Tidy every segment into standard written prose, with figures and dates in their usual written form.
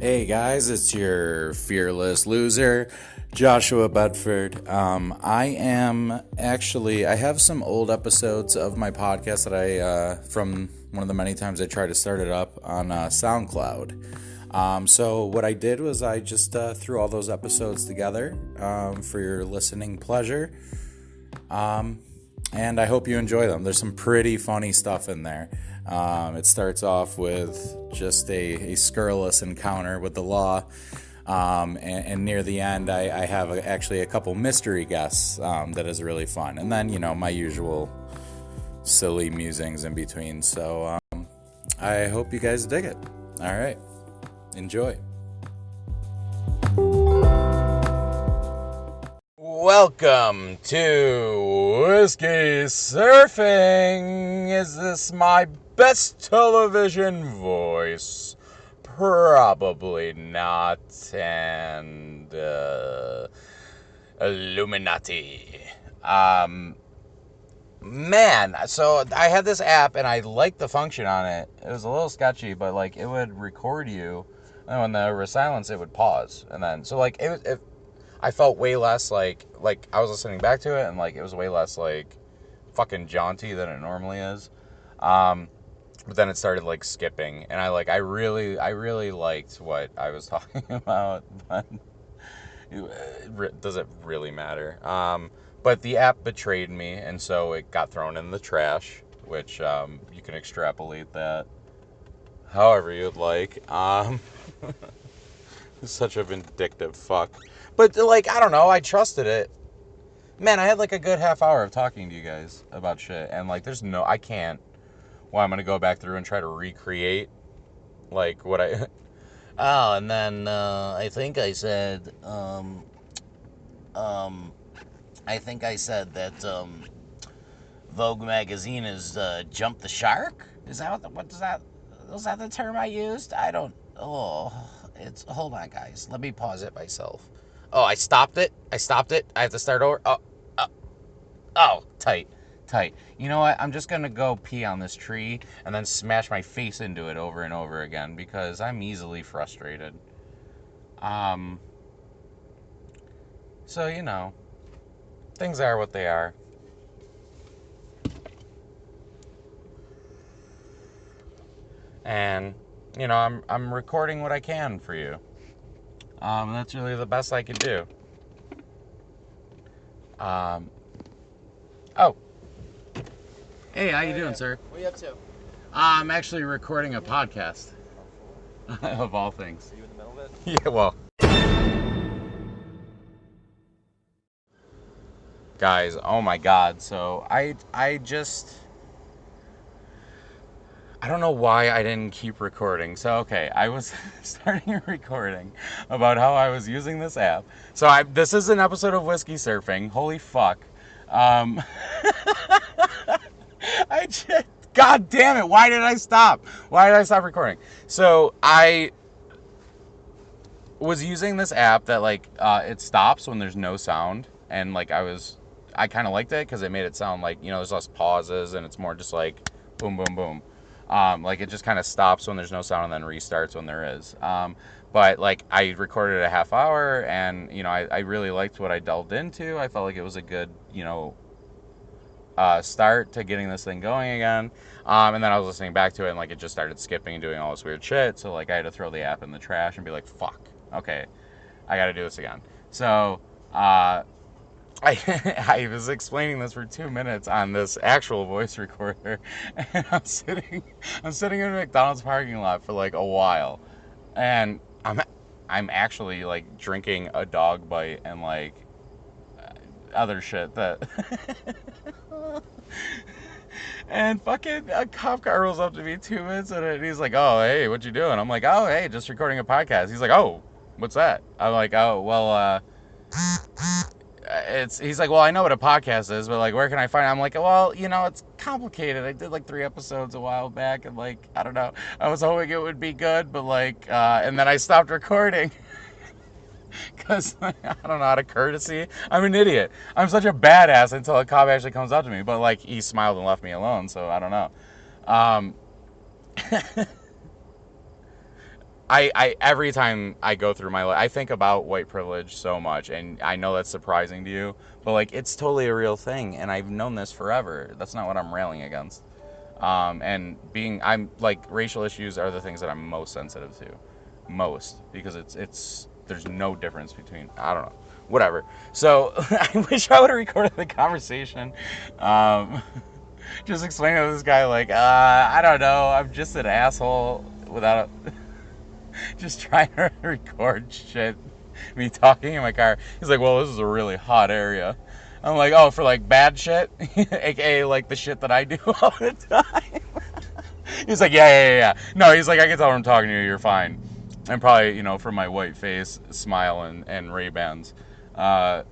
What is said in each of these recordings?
Hey guys, it's your fearless loser, Joshua Bedford. I have some old episodes of my podcast that from one of the many times I tried to start it up on SoundCloud. So what I did was I just threw all those episodes together for your listening pleasure. And I hope you enjoy them. There's some pretty funny stuff in there. It starts off with just a scurrilous encounter with the law. And near the end, I have actually a couple mystery guests that is really fun. And then, my usual silly musings in between. So I hope you guys dig it. All right. Enjoy. Welcome to Whiskey Surfing. Is this my best television voice? Probably not. And Illuminati. Man, so I had this app and I liked the function on it. It was a little sketchy, but it would record you, and when there was silence, it would pause, and then I felt way less like I was listening back to it, and it was way less fucking jaunty than it normally is. But then it started skipping, and I really liked what I was talking about, but does it really matter? But the app betrayed me, and so it got thrown in the trash, which you can extrapolate that however you'd like. Such a vindictive fuck. But, I don't know, I trusted it. Man, I had, a good half hour of talking to you guys about shit. And, I can't. Well, I'm going to go back through and try to recreate, what I... Oh, and then, I think I said that, Vogue magazine is, Jump the Shark? Is that was that the term I used? I don't... hold on, guys. Let me pause it myself. Oh, I stopped it. I have to start over. Tight. You know what? I'm just going to go pee on this tree and then smash my face into it over and over again because I'm easily frustrated. So, things are what they are. And, I'm recording what I can for you. That's really the best I could do. Hey, how you doing, sir? What are you up to? I'm actually recording a podcast. Of all things. Are you in the middle of it? Yeah, well. Guys, oh my God. So I don't know why I didn't keep recording. So, okay, I was starting a recording about how I was using this app. So this is an episode of Whiskey Surfing. Holy fuck. God damn it, why did I stop? Why did I stop recording? So, I was using this app that, it stops when there's no sound. And, I kind of liked it because it made it sound there's less pauses and it's more just boom, boom, boom. It just kind of stops when there's no sound and then restarts when there is. But I recorded a half hour and, I really liked what I delved into. I felt like it was a good, start to getting this thing going again. And then I was listening back to it and it just started skipping and doing all this weird shit. So I had to throw the app in the trash and be like, fuck, okay, I got to do this again. So, I was explaining this for 2 minutes on this actual voice recorder, and I'm sitting in a McDonald's parking lot for a while, and I'm actually drinking a dog bite and other shit that and fucking a cop car rolls up to me 2 minutes in it and he's like, oh, hey, what you doing? I'm like, oh, hey, just recording a podcast. He's like, oh, what's that? I'm like, oh, well, he's like, well, I know what a podcast is, but where can I find it? I'm like, well, it's complicated. I did 3 episodes a while back, and I don't know. I was hoping it would be good, but and then I stopped recording because I don't know, out of courtesy. I'm an idiot. I'm such a badass until a cop actually comes up to me, but he smiled and left me alone, so I don't know. I every time I go through my life, I think about white privilege so much, and I know that's surprising to you, but like it's totally a real thing, and I've known this forever. That's not what I'm railing against. And I'm like racial issues are the things that I'm most sensitive to, most because it's there's no difference between I don't know whatever. So I wish I would have recorded the conversation. Um, just explaining to this guy like I don't know, I'm just an asshole without just trying to record shit. Me talking in my car. He's like, well, this is a really hot area. I'm like, oh, for like bad shit, aka like the shit that I do all the time. He's like, yeah. No, he's like, I can tell when I'm talking to you, you're fine. And probably, from my white face, smile, and Ray Bans. Why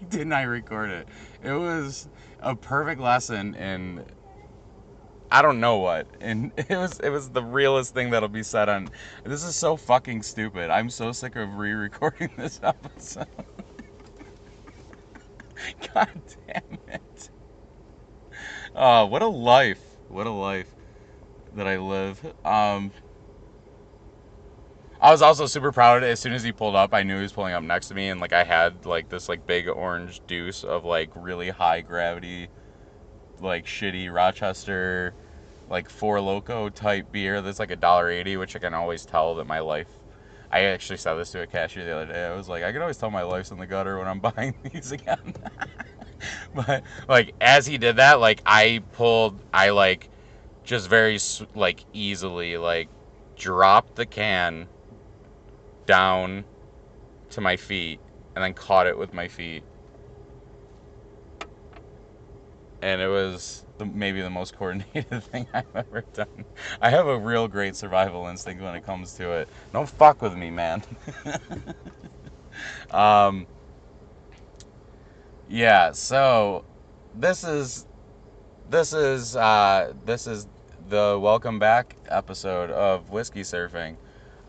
didn't I record it? It was a perfect lesson in I don't know what, and it was the realest thing that'll be said on. This is so fucking stupid. I'm so sick of re-recording this episode. God damn it. Oh, what a life! What a life that I live. I was also super proud. As soon as he pulled up, I knew he was pulling up next to me, and like I had like this like big orange deuce of like really high gravity, like shitty Rochester like Four Loco type beer that's like $1.80, which I can always tell that my life. I actually said this to a cashier the other day. I was like, I can always tell my life's in the gutter when I'm buying these again. But like as he did that, like I like just very like easily like dropped the can down to my feet and then caught it with my feet, and it was maybe the most coordinated thing I've ever done. I have a real great survival instinct when it comes to it. Don't fuck with me, man. um, yeah. So this is this is the welcome back episode of Whiskey Surfing.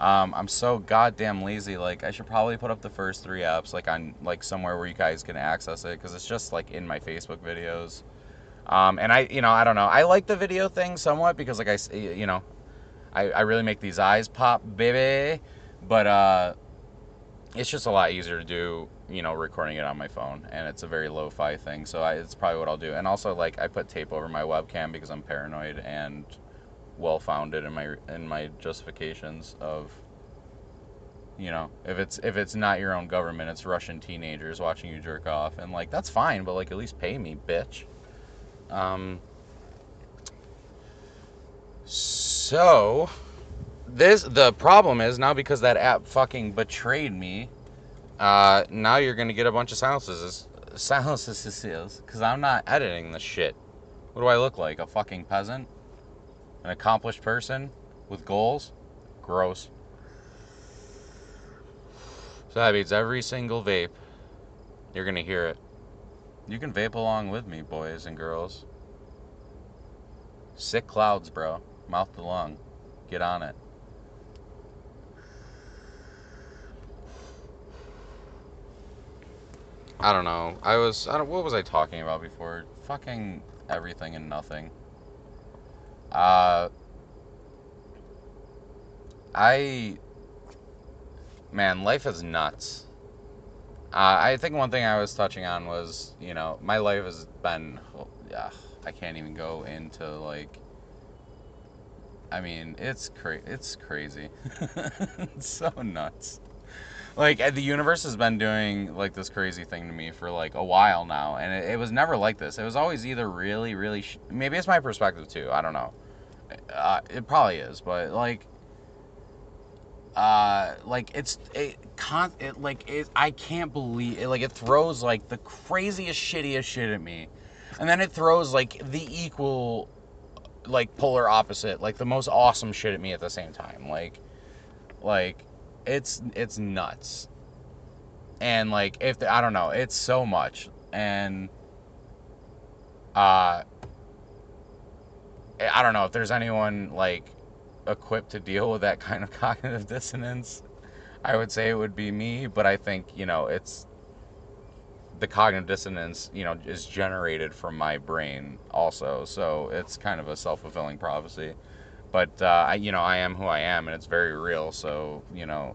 I'm so goddamn lazy. Like I should probably put up the first 3 apps like on like somewhere where you guys can access it because it's just like in my Facebook videos. And I don't know. I like the video thing somewhat because, like, I really make these eyes pop, baby. But it's just a lot easier to do, recording it on my phone. And it's a very lo-fi thing. So it's probably what I'll do. And also, like, I put tape over my webcam because I'm paranoid and well-founded in my justifications of, if it's not your own government, it's Russian teenagers watching you jerk off. And, like, that's fine. But, like, at least pay me, bitch. So the problem is now because that app fucking betrayed me. Now you're gonna get a bunch of silences, because I'm not editing this shit. What do I look like? A fucking peasant? An accomplished person with goals? Gross. So that means every single vape, you're gonna hear it. You can vape along with me, boys and girls. Sick clouds, bro. Mouth to lung. Get on it. I don't know. What was I talking about before? Fucking everything and nothing. Uh, man, life is nuts. I think one thing I was touching on was, my life has been, I can't even go into like, I mean, it's crazy. It's so nuts. Like the universe has been doing like this crazy thing to me for like a while now, and it was never like this. It was always either really, really. Maybe it's my perspective too. I don't know. It probably is, but like I can't believe it. Like it throws like the craziest, shittiest shit at me, and then it throws like the equal, like polar opposite, like the most awesome shit at me at the same time. Like it's nuts. And like I don't know, it's so much. And uh I don't know if there's anyone like equipped to deal with that kind of cognitive dissonance. I would say it would be me, but I think it's the cognitive dissonance, is generated from my brain also. So it's kind of a self-fulfilling prophecy. But I am who I am, and it's very real. So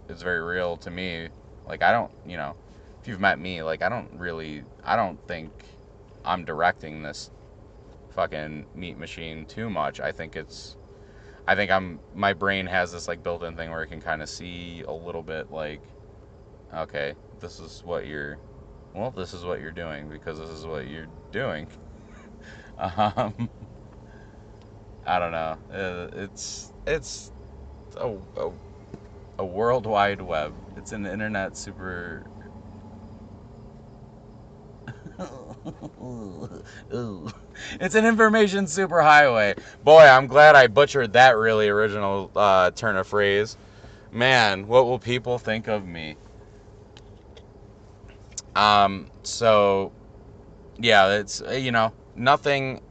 it's very real to me. Like I don't, if you've met me, like I don't think I'm directing this fucking meat machine too much. My brain has this like built-in thing where it can kind of see a little bit like, okay, this is what you're doing because this is what you're doing. um, I don't know. It's a world wide web. It's an internet super. It's an information superhighway. Boy, I'm glad I butchered that really original turn of phrase. Man, what will people think of me? So yeah, it's nothing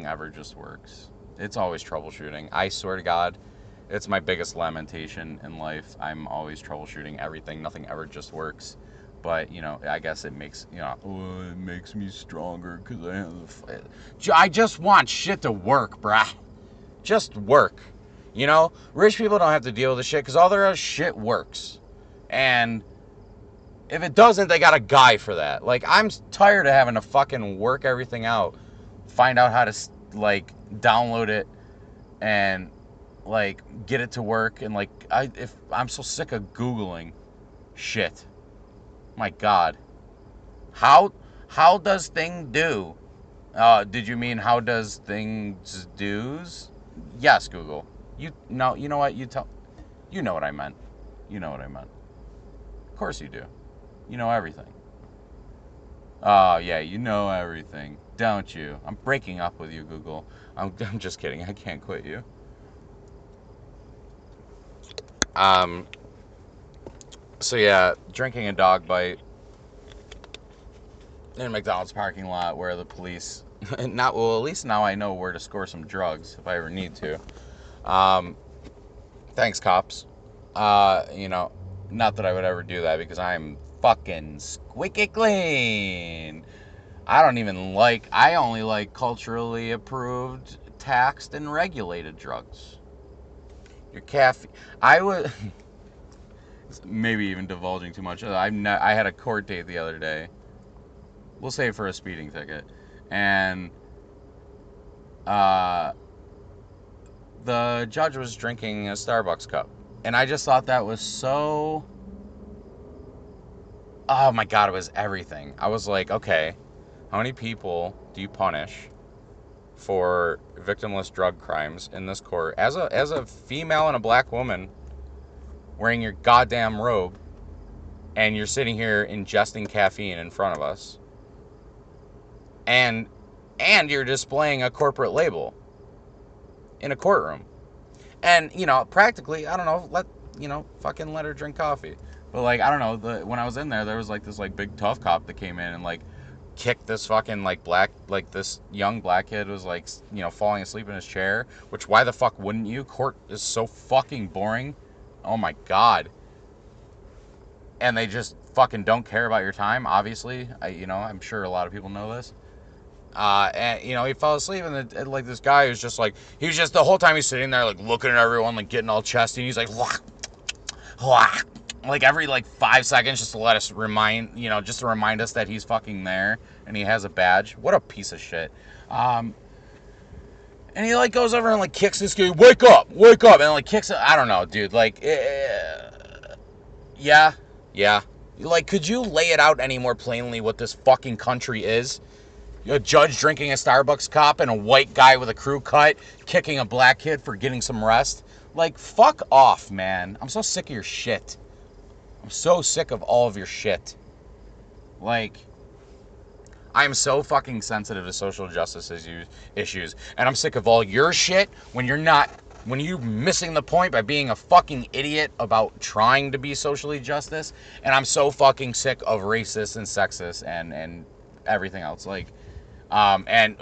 ever just works. It's always troubleshooting. I swear to God, it's my biggest lamentation in life. I'm always troubleshooting everything. Nothing ever just works. But I guess it makes it makes me stronger because I just want shit to work, bruh. Just work. Rich people don't have to deal with the shit because all their other shit works. And if it doesn't, they got a guy for that. Like, I'm tired of having to fucking work everything out, find out how to like download it and like get it to work, and like I'm so sick of Googling shit. My God, how does thing do? Did you mean how does things do's? Yes, Google. You know what you know what I meant. You know what I meant. Of course you do. You know everything. Oh, yeah, you know everything, don't you? I'm breaking up with you, Google. I'm just kidding. I can't quit you. So yeah, drinking a dog bite in a McDonald's parking lot where the police, at least now I know where to score some drugs if I ever need to. Thanks, cops. Not that I would ever do that because I'm fucking squeaky clean. I only like culturally approved, taxed, and regulated drugs. Your caffeine. I would. Maybe even divulging too much. I had a court date the other day. We'll say for a speeding ticket. And the judge was drinking a Starbucks cup. And I just thought that was so. Oh my God, it was everything. I was like, okay, how many people do you punish for victimless drug crimes in this court? As a female and a black woman wearing your goddamn robe, and you're sitting here ingesting caffeine in front of us, and you're displaying a corporate label in a courtroom. And practically, I don't know, fucking let her drink coffee. But like, I don't know, when I was in there was like this like big tough cop that came in and like kicked this fucking like this young black kid was like, falling asleep in his chair, which why the fuck wouldn't you? Court is so fucking boring. Oh my God. And they just fucking don't care about your time, obviously. I'm sure a lot of people know this. And he fell asleep, and like this guy was just like, he was just the whole time he's sitting there like looking at everyone, like getting all chesty, and he's like, wah, wah, like every like 5 seconds, just to let us remind us that he's fucking there and he has a badge. What a piece of shit. And he like goes over and like kicks this guy, wake up, and like kicks it. I don't know, dude. Like, yeah. Like, could you lay it out any more plainly what this fucking country is? A judge drinking a Starbucks cup and a white guy with a crew cut kicking a black kid for getting some rest. Like, fuck off, man. I'm so sick of your shit. I'm so sick of all of your shit. Like, I'm so fucking sensitive to social justice issues, and I'm sick of all your shit when you're missing the point by being a fucking idiot about trying to be socially justice. And I'm so fucking sick of racist and sexist and everything else. Like, and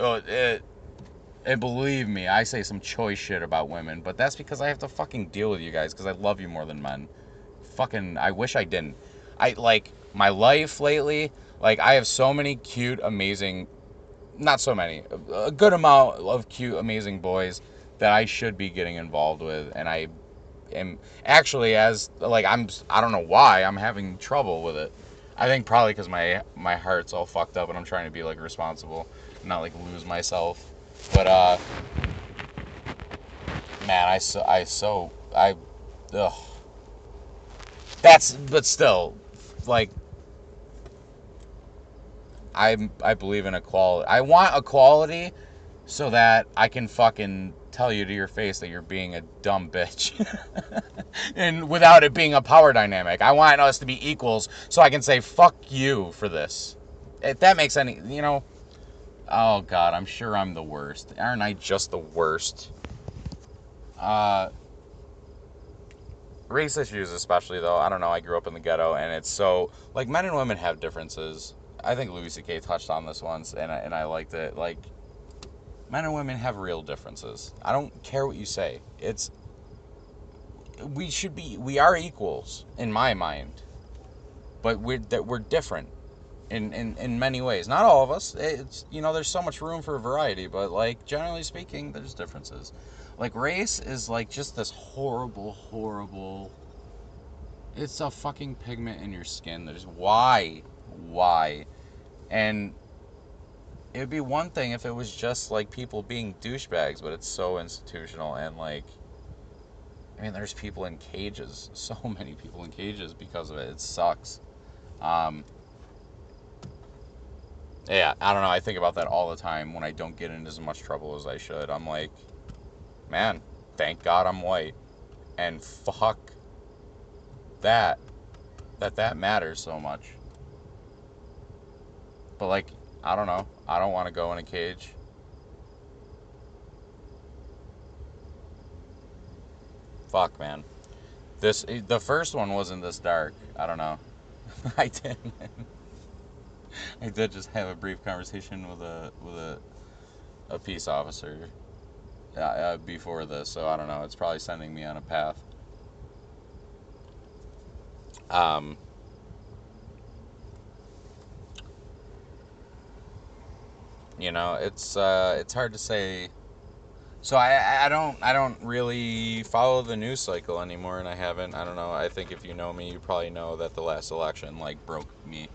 believe me, I say some choice shit about women, but that's because I have to fucking deal with you guys because I love you more than men. Fucking, I wish I didn't. My life lately, Like, I have so many cute, amazing, not so many, a good amount of cute, amazing boys that I should be getting involved with, and I am actually, as like, I don't know why I'm having trouble with it. I think probably because my heart's all fucked up and I'm trying to be like responsible, not like lose myself. But man, ugh. But still, like, I believe in equality. I want equality so that I can fucking tell you to your face that you're being a dumb bitch. And without it being a power dynamic. I want us to be equals so I can say fuck you for this. If that makes any, oh god, I'm sure I'm the worst. Aren't I just the worst? Uh Race issues especially though. I don't know, I grew up in the ghetto and it's so like men and women have differences. I think Louis C.K. touched on this once and I liked it. Like, men and women have real differences. I don't care what you say. We are equals in my mind, but we're different in many ways. Not all of us. It's, there's so much room for variety, but like generally speaking, there's differences. Like, race is like just this horrible, horrible. It's a fucking pigment in your skin. There's why, and it would be one thing if it was just like people being douchebags, but it's so institutional and like, I mean, there's people in cages, so many people in cages because of it. It sucks. Um, yeah, I don't know. I think about that all the time when I don't get into as much trouble as I should. I'm like, man, thank God I'm white, and fuck that that matters so much. But like, I don't know. I don't want to go in a cage. Fuck, man. The first one wasn't this dark. I don't know. I did. I did just have a brief conversation with a peace officer before this, so I don't know. It's probably sending me on a path. Um, it's hard to say. So I don't really follow the news cycle anymore, and I haven't. I don't know. I think if you know me, you probably know that the last election like broke me.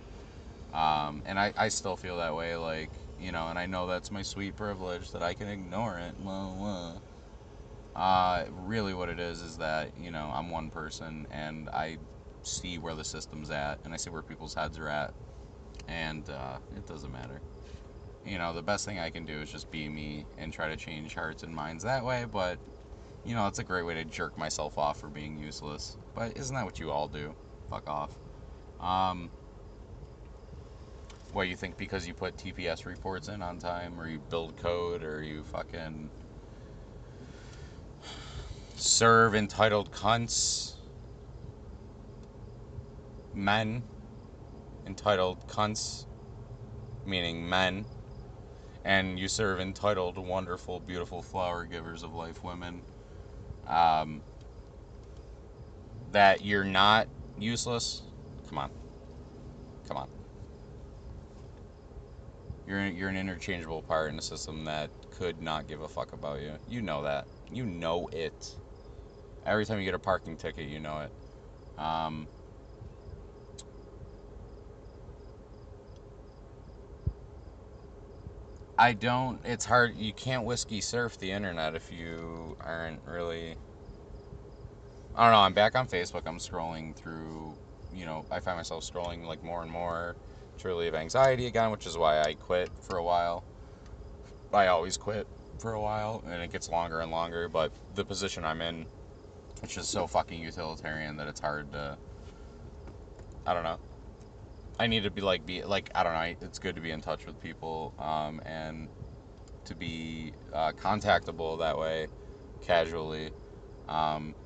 And I still feel that way, like, and I know that's my sweet privilege that I can ignore it. Blah, blah. Really, what it is that I'm one person, and I see where the system's at, and I see where people's heads are at, and it doesn't matter. The best thing I can do is just be me and try to change hearts and minds that way. But it's a great way to jerk myself off for being useless. But isn't that what you all do? Fuck off. Um, what, you think because you put TPS reports in on time, or you build code, or you fucking serve entitled cunts, men, entitled cunts, meaning men, and you serve entitled, wonderful, beautiful flower givers of life women, um, that you're not useless? Come on. Come on. You're an interchangeable part in a system that could not give a fuck about you. You know that. You know it. Every time you get a parking ticket, you know it. Um, I don't. It's hard. You can't whiskey surf the internet if you aren't really. I don't know. I'm back on Facebook. I'm scrolling through. I find myself scrolling like more and more to relieve anxiety again, which is why I quit for a while. I always quit for a while, and it gets longer and longer. But the position I'm in, it's just so fucking utilitarian that it's hard to. I don't know. I need to be like I don't know. It's good to be in touch with people, and to be contactable that way, casually. Um,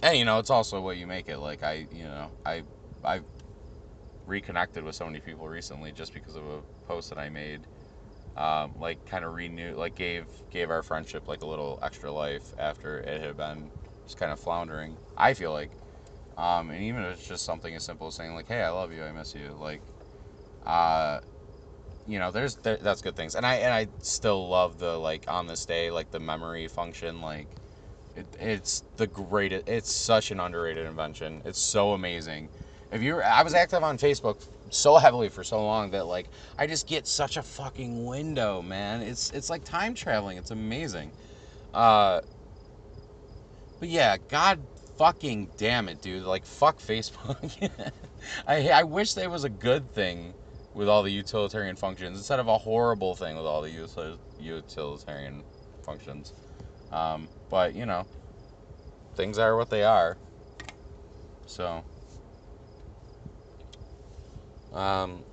and it's also what you make it. Like, I've reconnected with so many people recently just because of a post that I made. Like, kind of renewed, like, gave our friendship like a little extra life after it had been just kind of floundering. I feel like, and even if it's just something as simple as saying like, "Hey, I love you, I miss you," like, That's good things, and I still love the like on this day like the memory function. Like it's the greatest. It's such an underrated invention. It's so amazing. I was active on Facebook so heavily for so long that like I just get such a fucking window, man. It's like time traveling. It's amazing. Uh, but yeah, God fucking damn it, dude. Like fuck Facebook. I wish there was a good thing with all the utilitarian functions instead of a horrible thing with all the utilitarian functions. But things are what they are. So, um,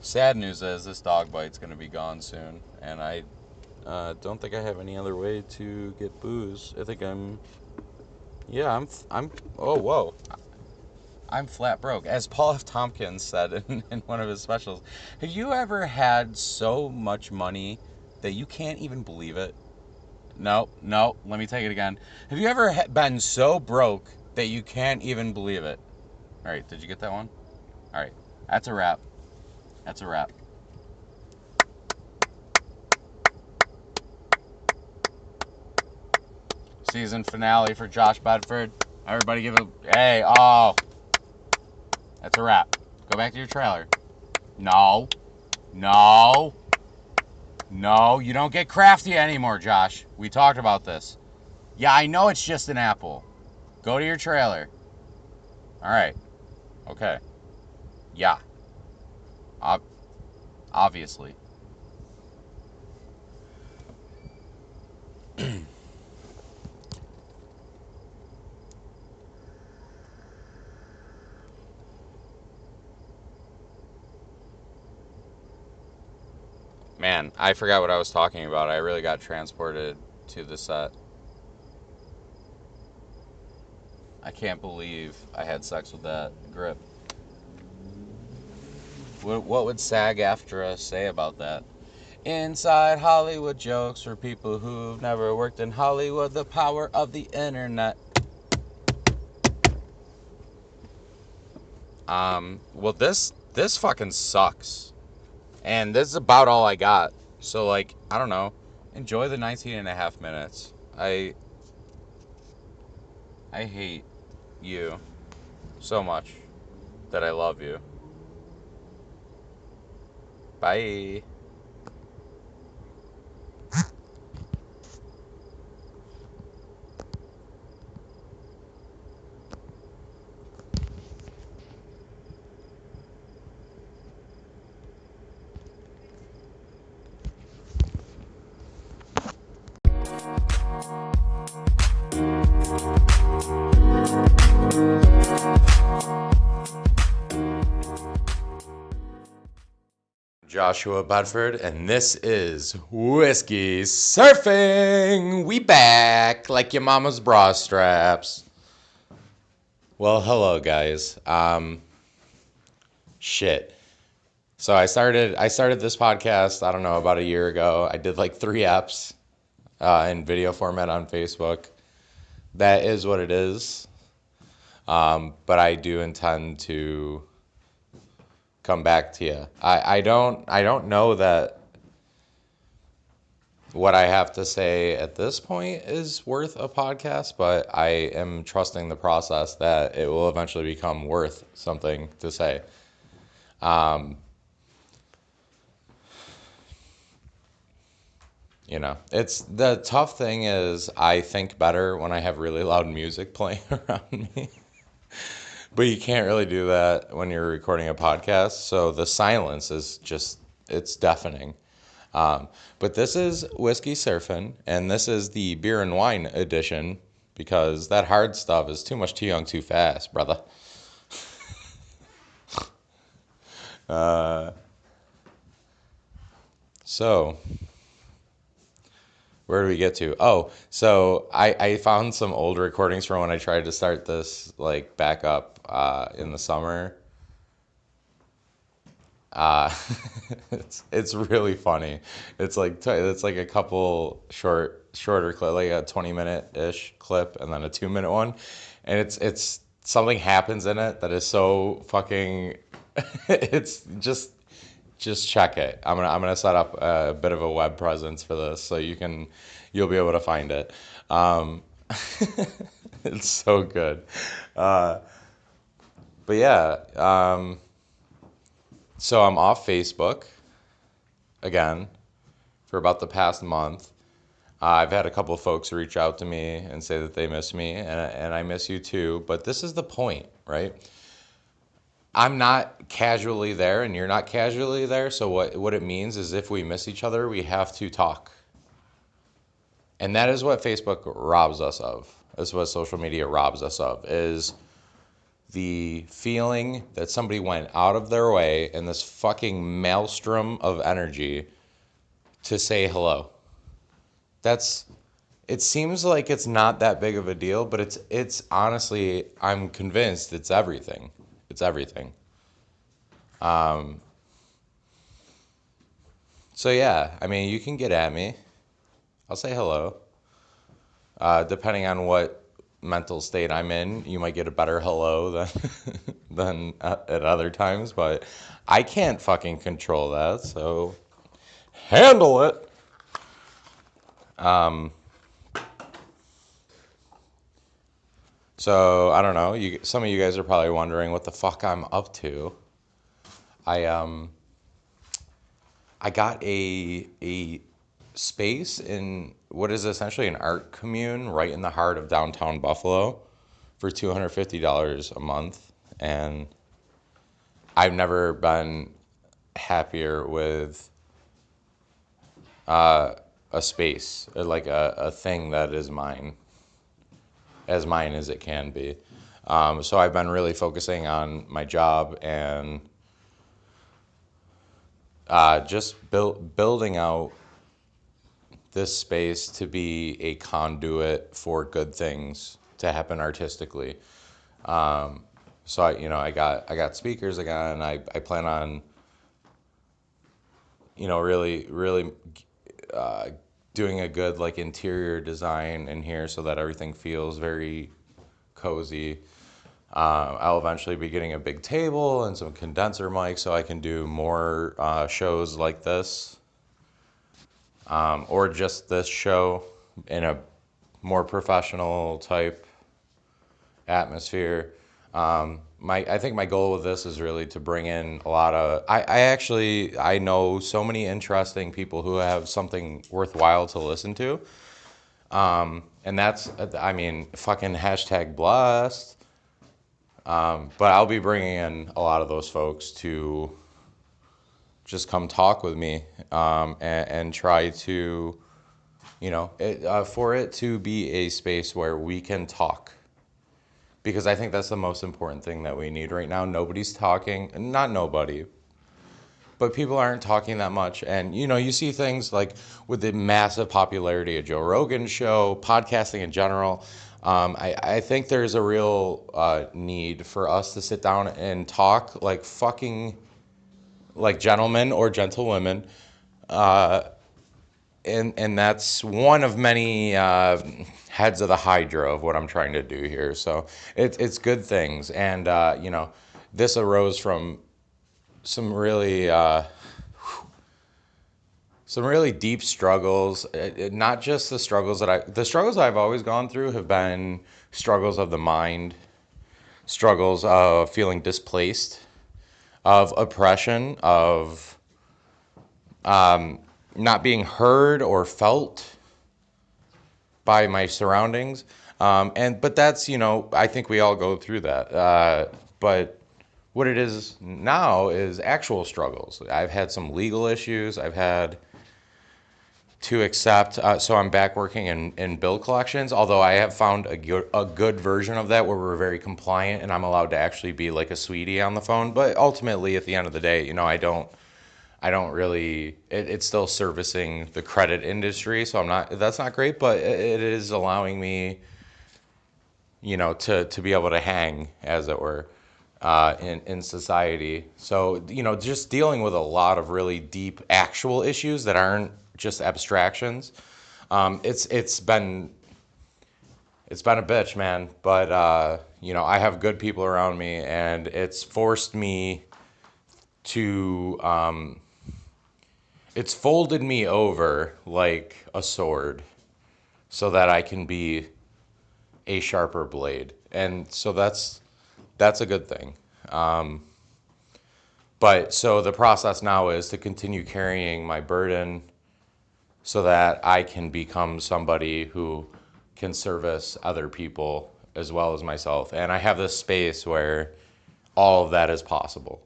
sad news is this dog bite's gonna be gone soon, and I don't think I have any other way to get booze. I think yeah, oh, whoa. I'm flat broke. As Paul F. Tompkins said in one of his specials, have you ever had so much money that you can't even believe it? No, no, let me take it again. Have you ever been so broke that you can't even believe it? All right, did you get that one? All right, that's a wrap. That's a wrap. Season finale for Josh Bedford. Everybody give a hey, oh. That's a wrap. Go back to your trailer. No. No. No, you don't get crafty anymore, Josh. We talked about this. Yeah, I know it's just an apple. Go to your trailer. All right. Okay. Yeah. Obviously. Man, I forgot what I was talking about. I really got transported to the set. I can't believe I had sex with that grip. What would SAG-AFTRA say about that? Inside Hollywood jokes for people who've never worked in Hollywood. The power of the internet. Well, this fucking sucks, and this is about all I got. So like, I don't know. Enjoy the 19 and a half minutes. I hate you so much that I love you. Bye. Joshua Bedford, and this is Whiskey Surfing. We back like your mama's bra straps. Well, hello guys. Shit. So I started this podcast, I don't know, about a year ago. I did like 3 eps in video format on Facebook. That is what it is. But I do intend to come back to you. I don't know that what I have to say at this point is worth a podcast, but I am trusting the process that it will eventually become worth something to say. Um, it's the tough thing is I think better when I have really loud music playing around me. But you can't really do that when you're recording a podcast. So the silence is just, it's deafening. Um, but this is Whiskey Surfing, and this is the beer and wine edition because that hard stuff is too much too young too fast, brother. Uh, so, where do we get to? Oh, so I found some old recordings from when I tried to start this like back up in the summer. Uh, it's really funny. It's like a couple shorter clip, like a 20-minute ish clip, and then a 2-minute one, and it's something happens in it that is so fucking It's just check it. I'm gonna set up a bit of a web presence for this, so you'll be able to find it. Um, it's so good. Uh, but yeah, so I'm off Facebook again for about the past month. I've had a couple of folks reach out to me and say that they miss me, and I miss you too. But this is the point, right? I'm not casually there, and you're not casually there. So what it means is if we miss each other, we have to talk, and that is what Facebook robs us of. That's what social media robs us of, is the feeling that somebody went out of their way in this fucking maelstrom of energy to say hello. That's It seems like it's not that big of a deal, but it's honestly, I'm convinced it's everything. It's everything. Um, so yeah, I mean, you can get at me. I'll say hello. Depending on what mental state I'm in, you might get a better hello than than at other times, but I can't fucking control that, so handle it. Um, so I don't know. Some of you guys are probably wondering what the fuck I'm up to. I I got a space in what is essentially an art commune right in the heart of downtown Buffalo for $250 a month, and I've never been happier with uh, a space, like a thing that is mine as it can be. So I've been really focusing on my job and just building out this space to be a conduit for good things to happen artistically. Um, so I got speakers again. I plan on really uh, doing a good like interior design in here so that everything feels very cozy. I'll eventually be getting a big table and some condenser mics so I can do more shows like this, or just this show in a more professional type atmosphere. I think my goal with this is really to bring in a lot of. I know so many interesting people who have something worthwhile to listen to, and that's, I mean, fucking hashtag blessed. But I'll be bringing in a lot of those folks to just come talk with me, and try to, for it to be a space where we can talk. Because I think that's the most important thing that we need right now. Nobody's talking, not nobody, but people aren't talking that much. And, you see things like with the massive popularity of Joe Rogan's show, podcasting in general. I think there's a real need for us to sit down and talk like fucking like gentlemen or gentlewomen. Uh, and that's one of many heads of the hydra of what I'm trying to do here. So it's good things. And, this arose from some really deep struggles. Not just the struggles I've always gone through have been struggles of the mind, struggles of feeling displaced, of oppression, of not being heard or felt by my surroundings. But that's, I think we all go through that. But what it is now is actual struggles. I've had some legal issues. I've had to accept. So I'm back working in bill collections, although I have found a good version of that where we're very compliant and I'm allowed to actually be like a sweetie on the phone. But ultimately, at the end of the day, I don't really. It's still servicing the credit industry, so I'm not. That's not great, but it is allowing me, to be able to hang, as it were, in society. So, just dealing with a lot of really deep actual issues that aren't just abstractions. It's been a bitch, man. But I have good people around me, and it's forced me to it's folded me over like a sword so that I can be a sharper blade. And so that's a good thing. But so the process now is to continue carrying my burden so that I can become somebody who can service other people as well as myself. And I have this space where all of that is possible.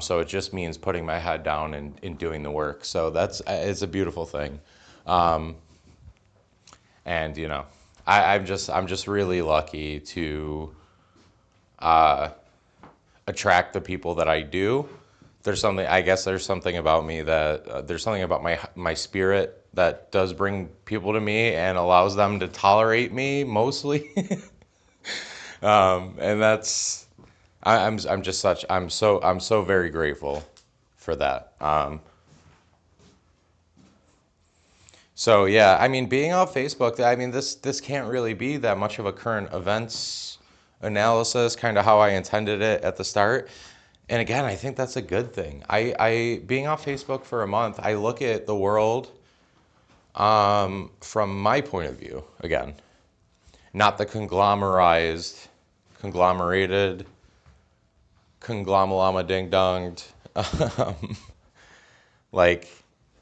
So it just means putting my head down and doing the work. So it's a beautiful thing. And I'm just really lucky to attract the people that I do. There's something about me that there's something about my spirit that does bring people to me and allows them to tolerate me mostly. And that's I'm just such I'm so very grateful for that. So yeah, I mean, being on Facebook, I mean, this can't really be that much of a current events analysis, kind of how I intended it at the start. And again, I think that's a good thing. I being on Facebook for a month, I look at the world from my point of view again, not the conglomerated, conglomerama ding donged, like,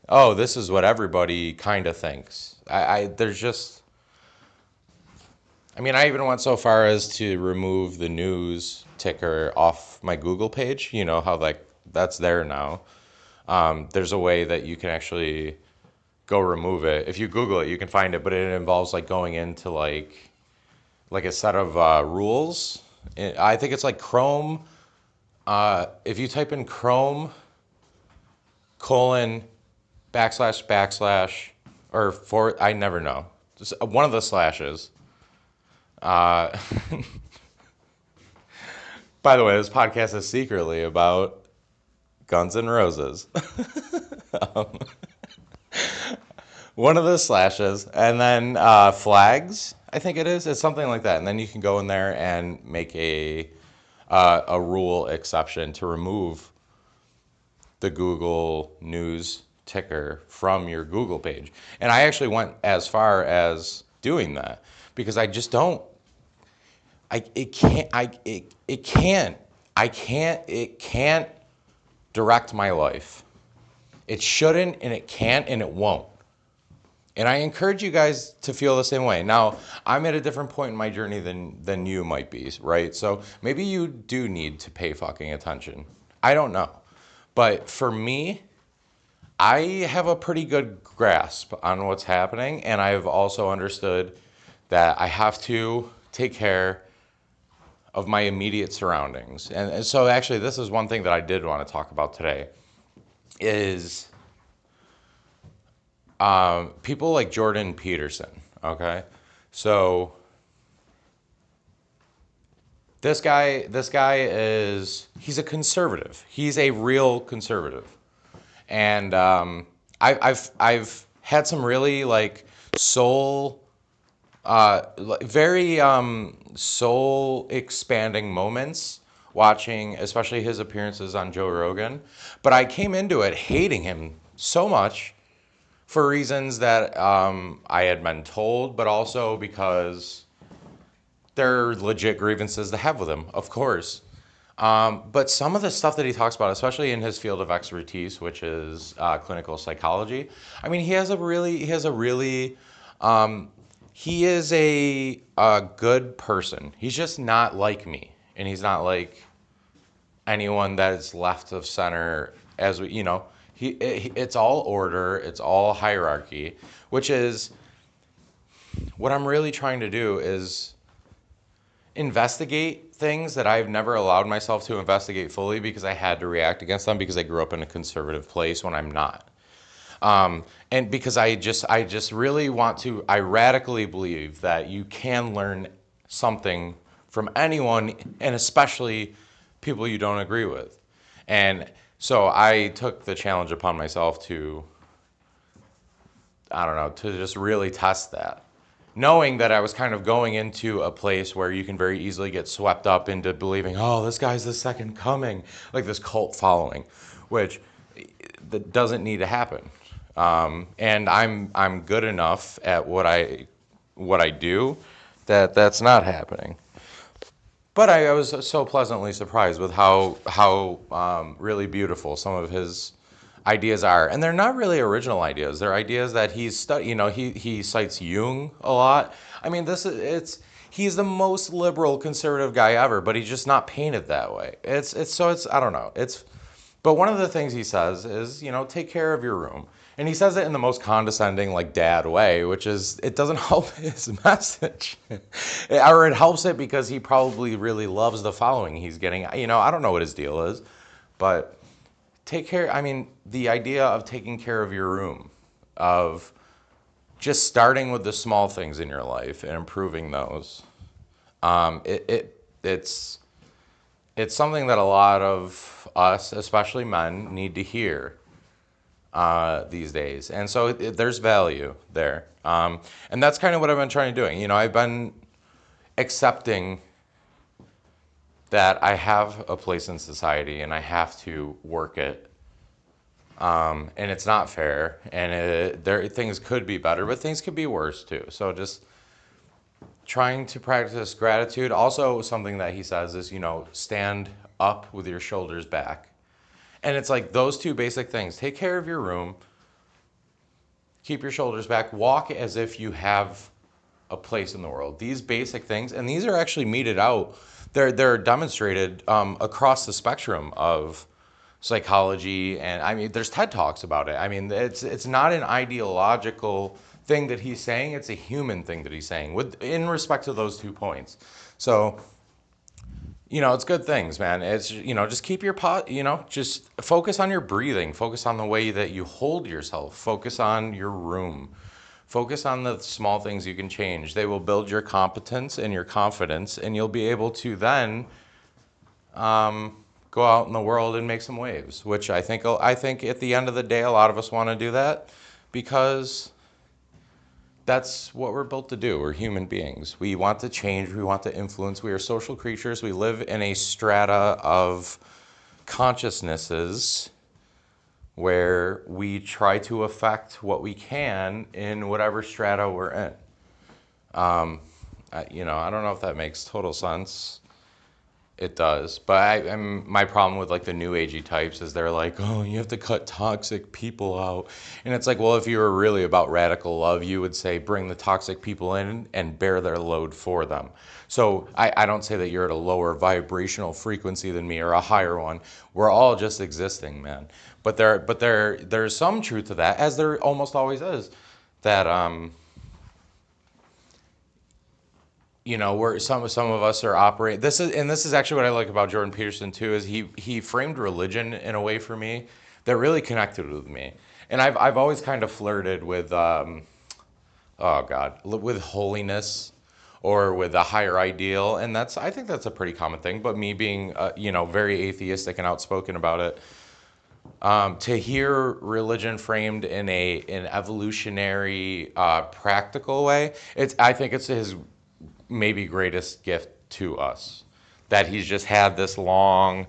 oh, this is what everybody kind of thinks. There's just, I mean, I even went so far as to remove the news ticker off my Google page. You know how like that's there now. There's a way that you can actually go remove it. If you Google it, you can find it, but it involves like going into like a set of rules. I think it's like Chrome. If you type in Chrome colon backslash backslash or for I never know. Just one of the slashes. Uh, by the way, this podcast is secretly about Guns N' Roses. um, one of the slashes, and then flags. I think it is. It's something like that, and then you can go in there and make a rule exception to remove the Google News ticker from your Google page. And I actually went as far as doing that because I just don't. I it can't. It can't. I can't. It can't direct my life. It shouldn't, and it can't, and it won't. And I encourage you guys to feel the same way. Now, I'm at a different point in my journey than you might be, right? So maybe you do need to pay fucking attention. I don't know. But for me, I have a pretty good grasp on what's happening, and I've also understood that I have to take care of my immediate surroundings. And so actually this is one thing that I did want to talk about today is people like Jordan Peterson, okay? So this guy he's a conservative. He's a real conservative. And I've had some really like soul very soul expanding moments watching, especially his appearances on Joe Rogan. But I came into it hating him so much for reasons that I had been told, but also because there are legit grievances to have with him, of course. But some of the stuff that he talks about, especially in his field of expertise, which is clinical psychology, I mean, he is a good person. He's just not like me, and he's not like anyone that is left of center. As we, it's all order, it's all hierarchy, which is what I'm really trying to do is investigate things that I've never allowed myself to investigate fully because I had to react against them because I grew up in a conservative place when I'm not. And because I just really want to, I radically believe that you can learn something from anyone, and especially people you don't agree with. And so I took the challenge upon myself to, I don't know, to just really test that. knowing that I was kind of going into a place where you can very easily get swept up into believing, oh, this guy's the second coming, like this cult following, which that doesn't need to happen. And I'm good enough at what I do that that's not happening. But I was so pleasantly surprised with how really beautiful some of his ideas are, and they're not really original ideas. They're ideas that he's studied. He cites Jung a lot. I mean, this is it's he's the most liberal conservative guy ever, but he's just not painted that way. It's I don't know. But one of the things he says is, take care of your room. And he says it in the most condescending, like dad way, which is, it doesn't help his message. Or it helps it because he probably really loves the following he's getting. I don't know what his deal is, but the idea of taking care of your room, of just starting with the small things in your life and improving those, it's it's something that a lot of us, especially men, need to hear these days. And so there's value there. And that's kind of what I've been trying to do. I've been accepting that I have a place in society and I have to work it. And it's not fair. And things could be better, but things could be worse too. So just trying to practice gratitude. Also, something that he says is, stand up with your shoulders back. And it's like those two basic things. Take care of your room, keep your shoulders back, walk as if you have a place in the world. These basic things, and these are actually meted out. They're demonstrated across the spectrum of psychology, and I mean, there's TED Talks about it. I mean, it's not an ideological thing that he's saying; it's a human thing that he's saying, with in respect to those 2 points. So, it's good things, man. It's just keep your pot. Just focus on your breathing. Focus on the way that you hold yourself. Focus on your room. Focus on the small things you can change. They will build your competence and your confidence, and you'll be able to then go out in the world and make some waves. Which I think at the end of the day, a lot of us want to do that because that's what we're built to do. We're human beings. We want to change. We want to influence. We are social creatures. We live in a strata of consciousnesses where we try to affect what we can in whatever strata we're in. I don't know if that makes total sense. It does, but my problem with like the new agey types is they're like, oh, you have to cut toxic people out, and it's like, well, if you were really about radical love, you would say bring the toxic people in and bear their load for them. So I don't say that you're at a lower vibrational frequency than me or a higher one. We're all just existing, man. There's some truth to that, as there almost always is, that where some of us are operating. This is actually what I like about Jordan Peterson too, is he framed religion in a way for me that really connected with me. And I've always kind of flirted with oh God, with holiness or with a higher ideal, and I think that's a pretty common thing. But me being very atheistic and outspoken about it, to hear religion framed in an evolutionary, practical way, I think it's his maybe greatest gift to us, that he's just had this long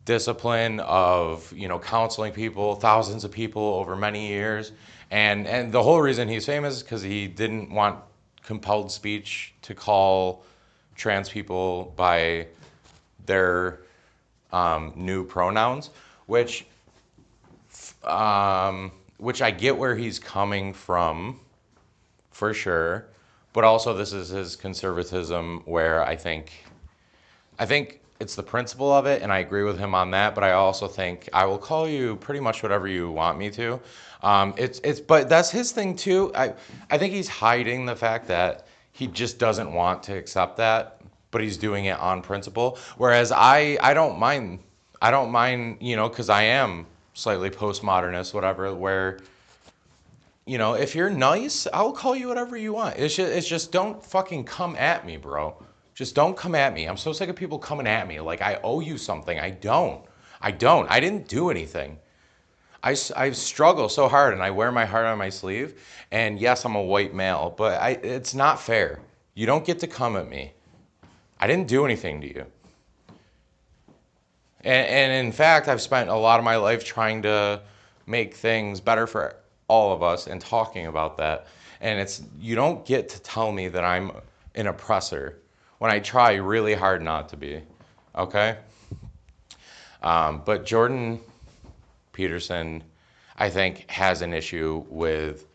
discipline of counseling people, thousands of people over many years, and the whole reason he's famous is because he didn't want compelled speech to call trans people by their new pronouns, which I get where he's coming from, for sure. But also, this is his conservatism, where I think it's the principle of it, and I agree with him on that. But I also think I will call you pretty much whatever you want me to. But that's his thing too. I think he's hiding the fact that he just doesn't want to accept that, but he's doing it on principle. Whereas I don't mind. I don't mind, because I am slightly postmodernist, whatever. Where if you're nice, I'll call you whatever you want. It's just don't fucking come at me, bro. Just don't come at me. I'm so sick of people coming at me like I owe you something. I don't. I didn't do anything. I struggle so hard and I wear my heart on my sleeve. And yes, I'm a white male, but it's not fair. You don't get to come at me. I didn't do anything to you. And in fact, I've spent a lot of my life trying to make things better for all of us and talking about that. And you don't get to tell me that I'm an oppressor when I try really hard not to be. Okay? But Jordan Peterson, I think, has an issue with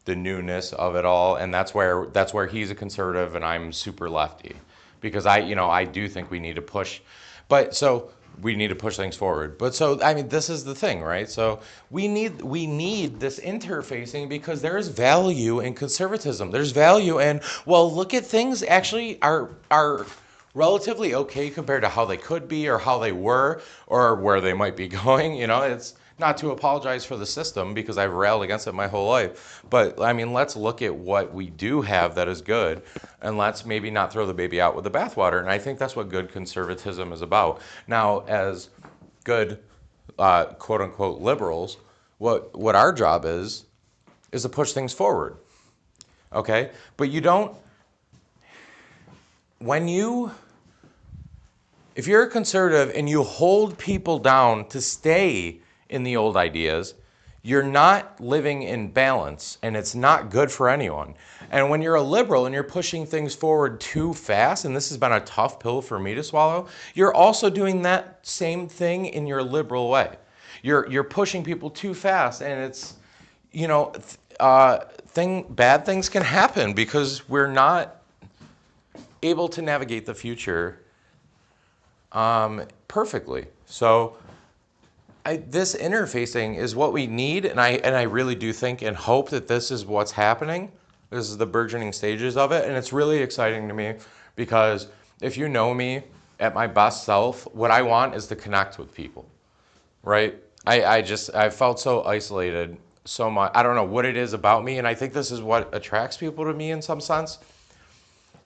the newness of it all, and that's where he's a conservative and I'm super lefty, because I do think we need to push, but so we need to push things forward. But so I mean, this is the thing, right? So we need this interfacing because there is value in conservatism. There's value in, well, look at things actually are relatively okay compared to how they could be or how they were or where they might be going. It's not to apologize for the system because I've railed against it my whole life. But I mean, let's look at what we do have that is good, and let's maybe not throw the baby out with the bathwater. And I think that's what good conservatism is about. Now, as good quote unquote liberals, what our job is to push things forward. Okay? But you don't, when you, if you're a conservative and you hold people down to stay in the old ideas, you're not living in balance, and it's not good for anyone. And when you're a liberal and you're pushing things forward too fast, and this has been a tough pill for me to swallow, you're also doing that same thing in your liberal way. You're pushing people too fast, and it's, bad things can happen because we're not able to navigate the future perfectly. So this interfacing is what we need, and I really do think and hope that this is what's happening. This is the burgeoning stages of it, and it's really exciting to me because if you know me at my best self, what I want is to connect with people, right? I felt so isolated so much. I don't know what it is about me, and I think this is what attracts people to me in some sense.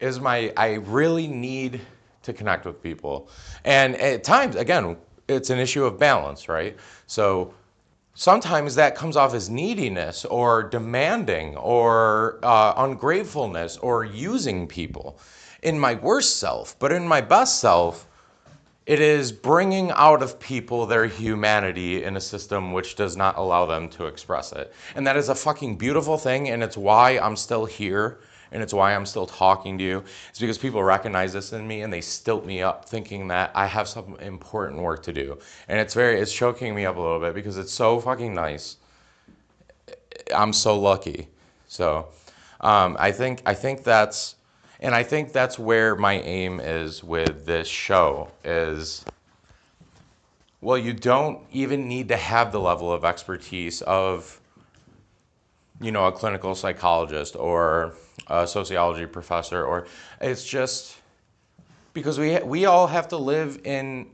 I really need to connect with people, and at times, again, it's an issue of balance, right? So sometimes that comes off as neediness or demanding or ungratefulness or using people in my worst self. But in my best self, it is bringing out of people their humanity in a system which does not allow them to express it. And that is a fucking beautiful thing, and it's why I'm still here, and it's why I'm still talking to you. It's because people recognize this in me, and they stilt me up thinking that I have some important work to do. And it's choking me up a little bit because it's so fucking nice. I'm so lucky. So I think that's, and I think that's where my aim is with this show is, well, you don't even need to have the level of expertise of, a clinical psychologist or a sociology professor, or it's just because we all have to live in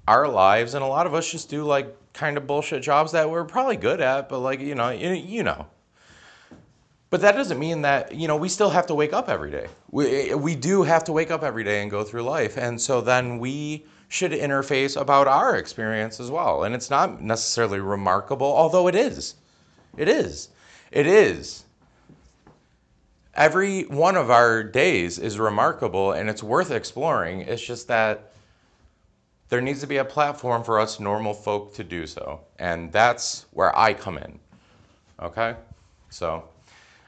our lives, and a lot of us just do like kind of bullshit jobs that we're probably good at, but like, But that doesn't mean that, we still have to wake up every day. We do have to wake up every day and go through life. And so then we should interface about our experience as well. And it's not necessarily remarkable, although it is. It is. It is. Every one of our days is remarkable and it's worth exploring. It's just that there needs to be a platform for us normal folk to do so. And that's where I come in. Okay? So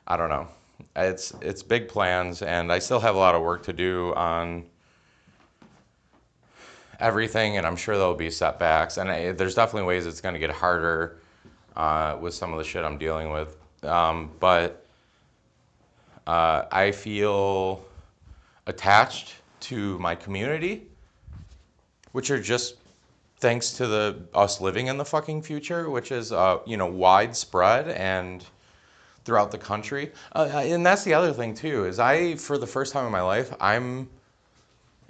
I don't know. It's big plans, and I still have a lot of work to do on everything, and I'm sure there'll be setbacks. And there's definitely ways it's going to get harder with some of the shit I'm dealing with. But I feel attached to my community, which are just thanks to us living in the fucking future, which is widespread and throughout the country. And that's the other thing too, is for the first time in my life, I'm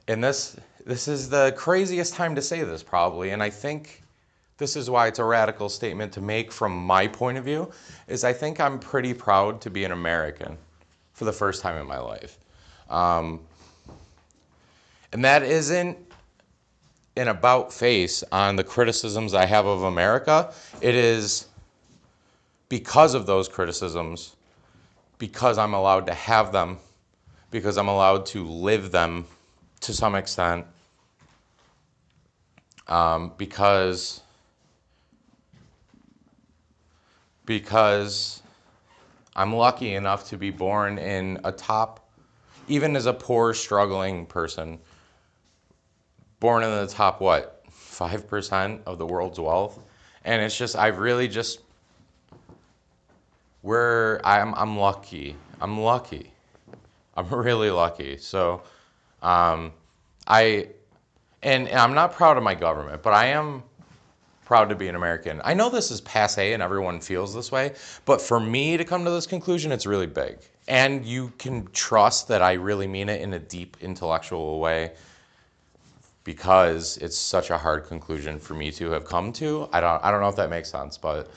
in this is the craziest time to say this probably, and I think this is why it's a radical statement to make from my point of view, is I think I'm pretty proud to be an American for the first time in my life. And that isn't an about face on the criticisms I have of America. It is because of those criticisms, because I'm allowed to have them, because I'm allowed to live them to some extent, because because I'm lucky enough to be born in a top, even as a poor, struggling person, born in the top, what, 5% of the world's wealth. And it's just, I've really just, I'm lucky. I'm lucky. I'm really lucky. So, I, and I'm not proud of my government, but I am proud to be an American. I know this is passe and everyone feels this way, but for me to come to this conclusion, it's really big. And you can trust that I really mean it in a deep intellectual way because it's such a hard conclusion for me to have come to. I don't know if that makes sense, but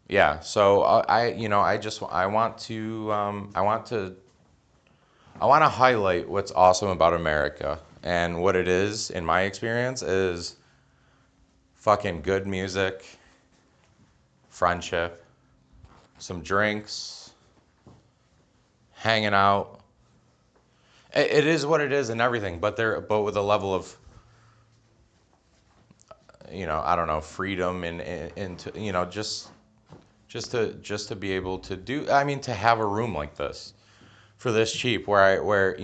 yeah. So I want to highlight what's awesome about America. And what it is, in my experience, is fucking good music, friendship, some drinks, hanging out. It is what it is and everything, but with a level of, I don't know, freedom and to, just to be able to do. I mean, to have a room like this for this cheap, where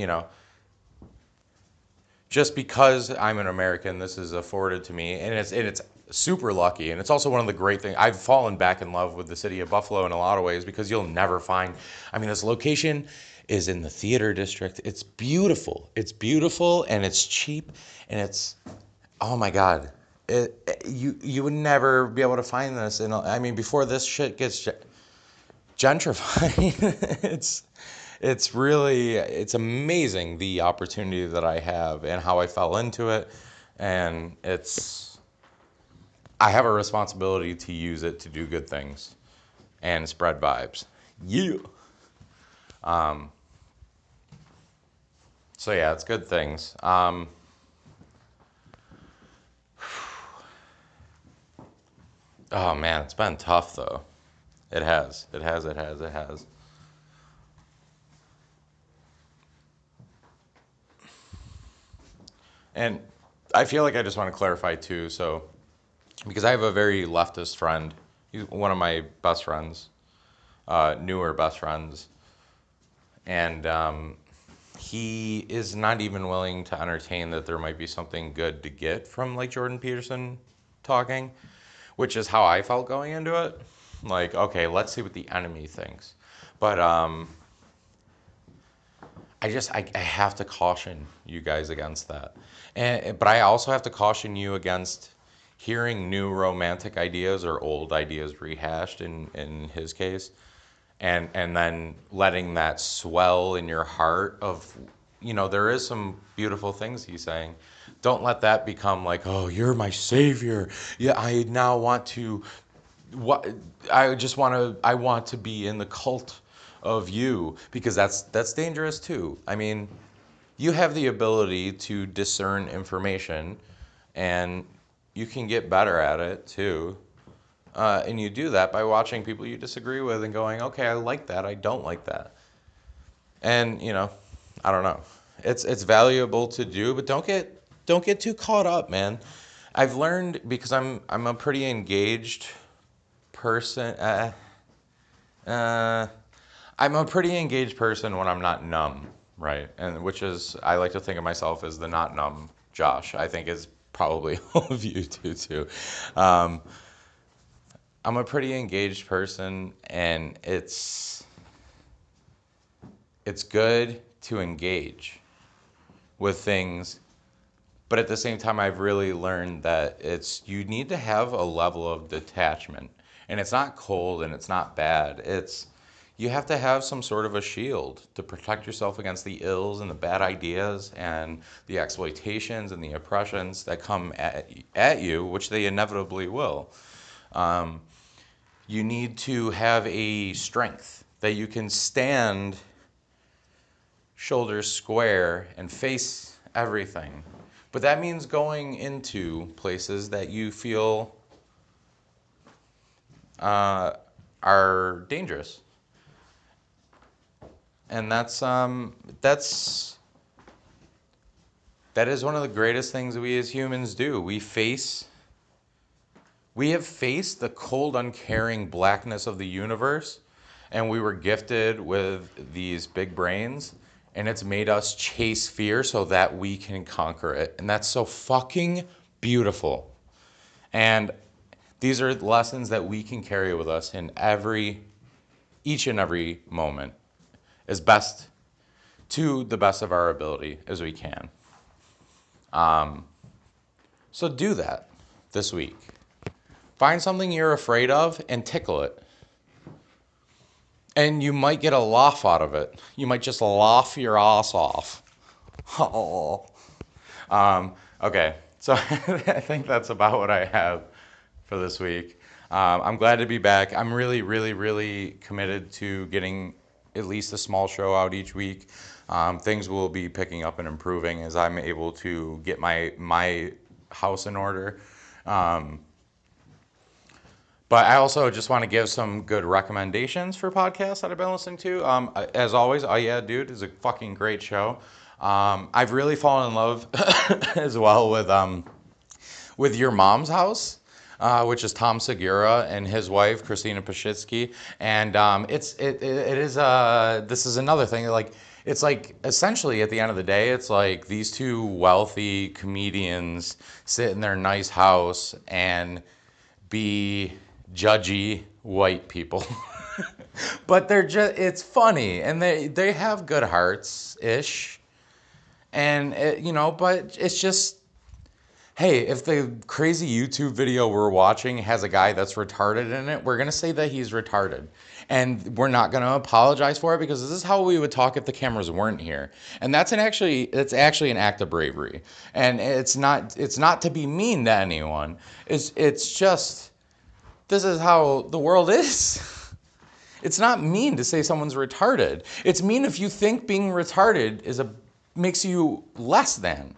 just because I'm an American, this is afforded to me, and it's super lucky, and it's also one of the great things. I've fallen back in love with the city of Buffalo in a lot of ways because you'll never find. I mean, this location is in the theater district. It's beautiful, and it's cheap, and it's, oh my god, you would never be able to find this. And I mean, before this shit gets gentrifying, it's amazing the opportunity that I have and how I fell into it, and I have a responsibility to use it to do good things and spread vibes. Yeah. So yeah, it's good things. Oh man, it's been tough though. It has. It has. It has. It has. And I feel like I just want to clarify too. So because I have a very leftist friend, he's one of my best friends, newer best friends, and he is not even willing to entertain that there might be something good to get from like Jordan Peterson talking, which is how I felt going into it. Like, okay, let's see what the enemy thinks. But I have to caution you guys against that. But I also have to caution you against hearing new romantic ideas or old ideas rehashed in his case, and then letting that swell in your heart of, there is some beautiful things he's saying. Don't let that become like, oh, you're my savior. Yeah, I now want to, what, I want to be in the cult of you, because that's dangerous too. I mean, you have the ability to discern information, and you can get better at it too. And you do that by watching people you disagree with and going, okay, I like that, I don't like that. And, I don't know. It's valuable to do, but don't get too caught up, man. I've learned, because I'm a pretty engaged person. Uh, I'm a pretty engaged person when I'm not numb, right? And which is, I like to think of myself as the not numb Josh. I think is probably all of you do too. Um, I'm a pretty engaged person, and it's good to engage with things, but at the same time, I've really learned that you need to have a level of detachment, and it's not cold and it's not bad. You have to have some sort of a shield to protect yourself against the ills and the bad ideas and the exploitations and the oppressions that come at you, which they inevitably will. You need to have a strength that you can stand shoulders square, and face everything. But that means going into places that you feel are dangerous. And that is one of the greatest things we as humans do. We have faced the cold, uncaring blackness of the universe, and we were gifted with these big brains, and it's made us chase fear so that we can conquer it. And that's so fucking beautiful. And these are lessons that we can carry with us in each and every moment to the best of our ability as we can. So do that this week. Find something you're afraid of and tickle it. And you might get a laugh out of it. You might just laugh your ass off. Oh. Okay, so I think that's about what I have for this week. I'm glad to be back. I'm really, really, really committed to getting at least a small show out each week. Things will be picking up and improving as I'm able to get my house in order. But I also just want to give some good recommendations for podcasts that I've been listening to. As always, Oh Yeah Dude is a fucking great show. I've really fallen in love as well with Your Mom's House, which is Tom Segura and his wife Christina Pashitsky, and it is this is another thing like. It's like essentially at the end of the day, it's like these two wealthy comedians sit in their nice house and be judgy white people. But it's funny and they have good hearts ish. And but it's just, hey, if the crazy YouTube video we're watching has a guy that's retarded in it, we're going to say that he's retarded. And we're not going to apologize for it because this is how we would talk if the cameras weren't here. And it's actually an act of bravery. And it's not to be mean to anyone. It's just, this is how the world is. It's not mean to say someone's retarded. It's mean if you think being retarded makes you less than.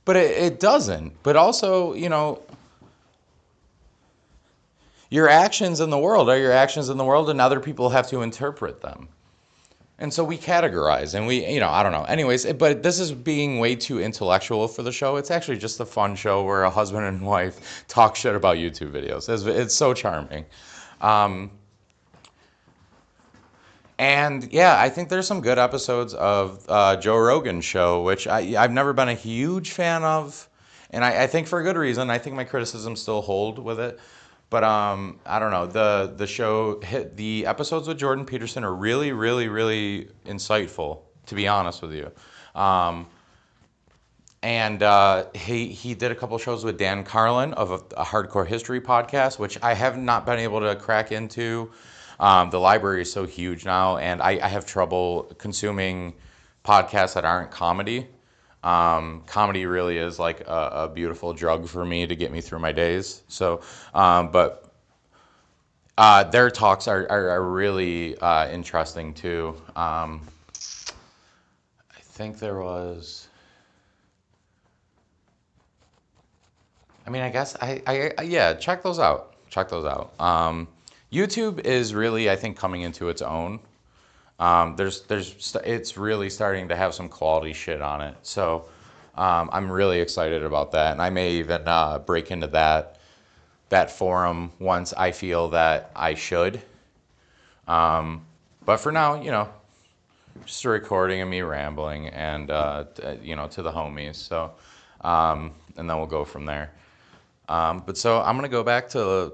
But it doesn't. But also, your actions in the world are your actions in the world, and other people have to interpret them. And so we categorize, and I don't know. Anyways, but this is being way too intellectual for the show. It's actually just a fun show where a husband and wife talk shit about YouTube videos. It's so charming. And yeah, I think there's some good episodes of Joe Rogan's show, which I've never been a huge fan of. And I think for a good reason. I think my criticisms still hold with it. But I don't know. The episodes with Jordan Peterson are really, really, really insightful, to be honest with you. And he did a couple shows with Dan Carlin of a Hardcore History podcast, which I have not been able to crack into. The library is so huge now, and I have trouble consuming podcasts that aren't comedy. Comedy really is like a beautiful drug for me to get me through my days. So, but their talks are really interesting too. I think there was. I mean, I guess yeah, check those out. Check those out. YouTube is really, I think, coming into its own. It's really starting to have some quality shit on it. So I'm really excited about that, and I may even break into that forum once I feel that I should. But for now, just a recording of me rambling and to the homies. So and then we'll go from there. But so I'm gonna go back to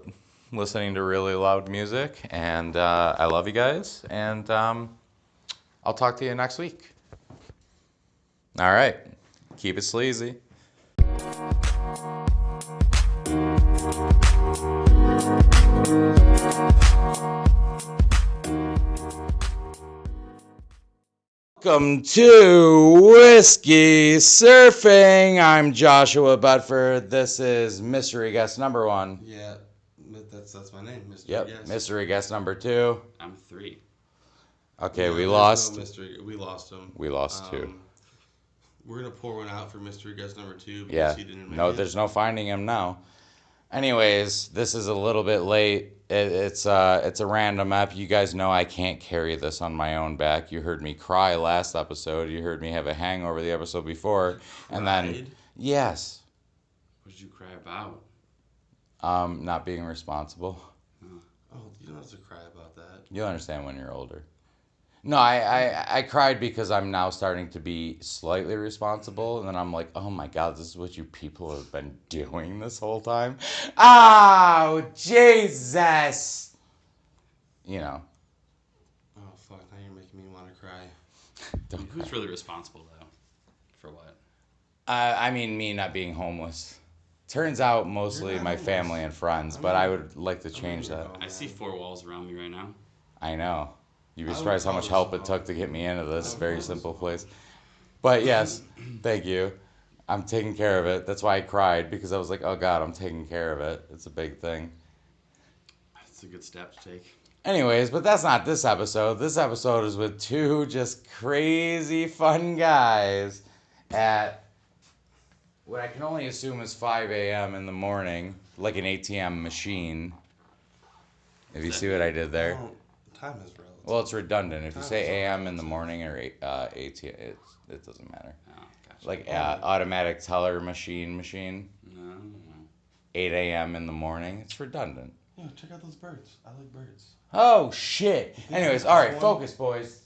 listening to really loud music, and I love you guys, and I'll talk to you next week. All right, keep it sleazy. Welcome to Whiskey Surfing. I'm Joshua Bedford. This is mystery guest number 1. Yeah, that's my name, Mr. Yep, Guest. mystery guest number 2. I'm 3. Okay, No, we there's lost. No mystery. We lost him. We lost two. We're gonna pour one out for mystery guest number 2 because Yeah. he didn't make No, it. there's no finding him now. Anyways, this is a little bit late. It's a random ep. You guys know I can't carry this on my own back. You heard me cry last episode. You heard me have a hangover the episode before, and then yes. What did you cry about? Not being responsible. Oh, you don't have to cry about that. You'll understand when you're older. No, I cried because I'm now starting to be slightly responsible, and then I'm like, oh my god, this is what you people have been doing this whole time. Oh, Jesus! You know. Oh, fuck, now you're making me want to cry. Who's really responsible, though? For what? I mean, me not being homeless. Turns out mostly my homeless. family and friends, but I would like to change that. I see 4 walls around me right now. I know. You'd be I would surprised how call much this help a it took to get me into this would very call this simple a place. But yes, thank you. I'm taking care of it. That's why I cried, because I was like, oh God, I'm taking care of it. It's a big thing. That's a good step to take. Anyways, but that's not this episode. This episode is with two just crazy fun guys at what I can only assume is 5 a.m. in the morning, like an ATM machine. If you see what I did there. Time is relative. Well, it's redundant. If you say a.m. in the morning or ATM, it doesn't matter. Oh, gotcha. Like automatic teller machine. No. 8 a.m. in the morning. It's redundant. Yeah, check out those birds. I like birds. Oh, shit. Anyways, all right, focus, boys.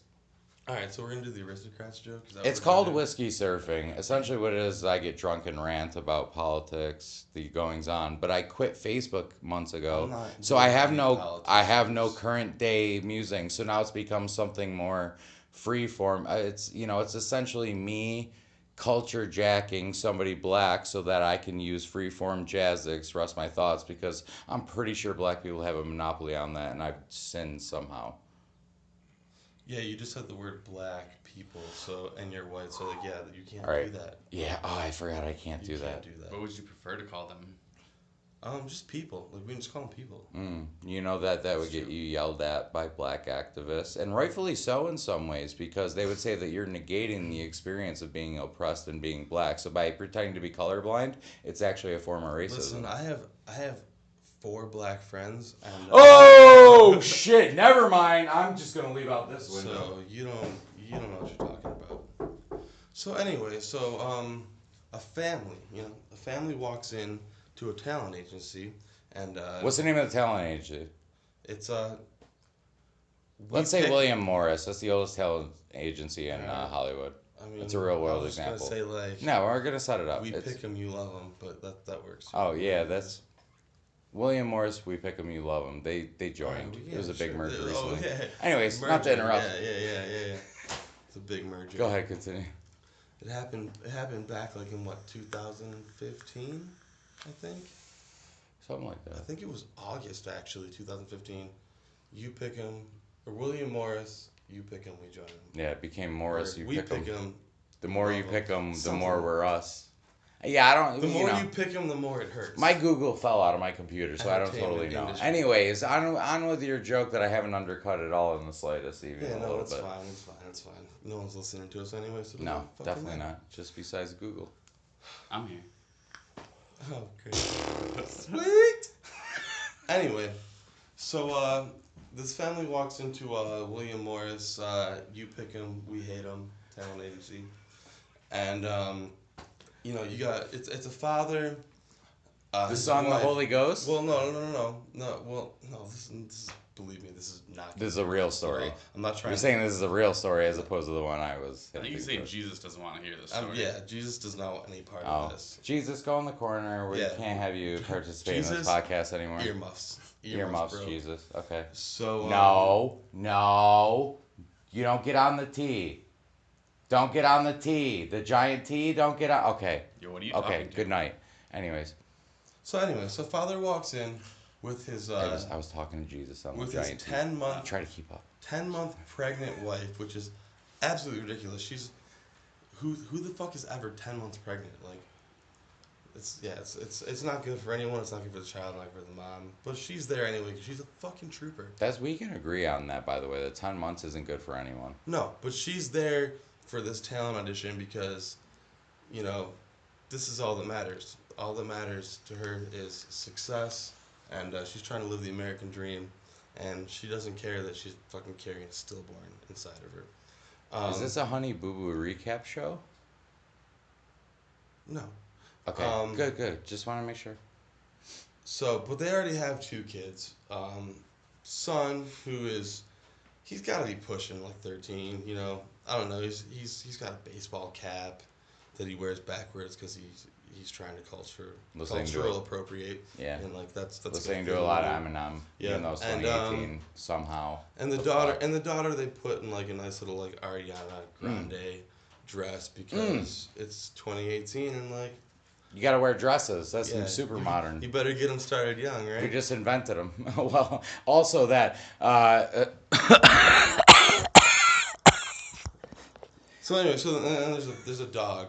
All right, so we're going to do the aristocrats joke. It's called whiskey surfing. Essentially what it is I get drunk and rant about politics, the goings on. But I quit Facebook months ago. So I have no current day musing. So now it's become something more free form. It's essentially me culture jacking somebody black so that I can use freeform jazz to express my thoughts, because I'm pretty sure black people have a monopoly on that, and I've sinned somehow. Yeah, you just said the word black people, and you're white, so like, yeah, you can't do that. Yeah, I forgot I can't do that. What would you prefer to call them? Just people. Like, we can just call them people. You know that would get you yelled at by black activists, and rightfully so in some ways, because they would say that you're negating the experience of being oppressed and being black. So by pretending to be colorblind, it's actually a form of racism. Listen, I have 4 black friends, and oh shit! Never mind. I'm just gonna leave out this window. So you don't know what you're talking about. So anyway, a family walks in to a talent agency, and what's the name of the talent agency? It's Let's say William Morris. That's the oldest talent agency in Hollywood. I mean, it's a real world I was example. Gonna say, like, no, we're gonna set it up. We pick them, you love them, but that works. Oh yeah, that's William Morris. We pick them, you love them. They joined. It was a big merger recently. Yeah. Anyways, merger. Not to interrupt. Yeah. It's a big merger. Go ahead, continue. It happened back like in 2015, I think. Something like that. I think it was August actually, 2015. You pick him, or William Morris. You pick him, we join him. Yeah, it became Morris. We pick him. The more you pick them, the more we're us. Yeah, I don't. The more you pick them, the more it hurts. My Google fell out of my computer, so I don't totally know. Industry. Anyways, on with your joke that I haven't undercut at all in the slightest, even a little bit. It's fine. No one's listening to us anyway. So no, definitely not. Just besides Google. I'm here. Oh, great. Sweet. Anyway, so this family walks into William Morris. You pick him, we hate him. Talent agency, and you got it's a father, the Son, the Holy Ghost. Well, no. Well, no. This is, believe me, this is not. This is a real story. I'm not trying. You're saying this is a real story as opposed to the one I was. I think you say Jesus doesn't want to hear this story. Yeah, Jesus does not want any part of this. Jesus, go in the corner. We can't have you participate in this podcast anymore. Earmuffs, bro. Jesus. Okay. So no, you don't get on the T. Don't get on the T. The giant T. Don't get on. Okay. Yo, what are you talking to? Good night. Anyways. So father walks in with his. I was talking to Jesus on the giant T. 10-month. Try to keep up. 10-month pregnant wife, which is absolutely ridiculous. She's who the fuck is ever 10 months pregnant? Like, It's not good for anyone. It's not good for the child, not good for the mom. But she's there anyway because she's a fucking trooper. We can agree on that, by the way. The 10 months isn't good for anyone. No, but she's there for this talent audition because, you know, this is all that matters. All that matters to her is success, and she's trying to live the American dream, and she doesn't care that she's fucking carrying a stillborn inside of her. Is this a Honey Boo Boo recap show? No. Okay, good. Just want to make sure. So, but they already have 2 kids. Son, he's got to be pushing like 13. You know, I don't know. He's got a baseball cap that he wears backwards because he's trying to cultural appropriate. Yeah. And like that's listening to a lot of Eminem. Yeah. Even though it's 2018 somehow. And the daughter they put in like a nice little like Ariana Grande dress because it's 2018 and like. You gotta wear dresses. That's Yeah, super modern. You better get them started young, right? We just invented them. Well, also that. So anyway, there's a dog.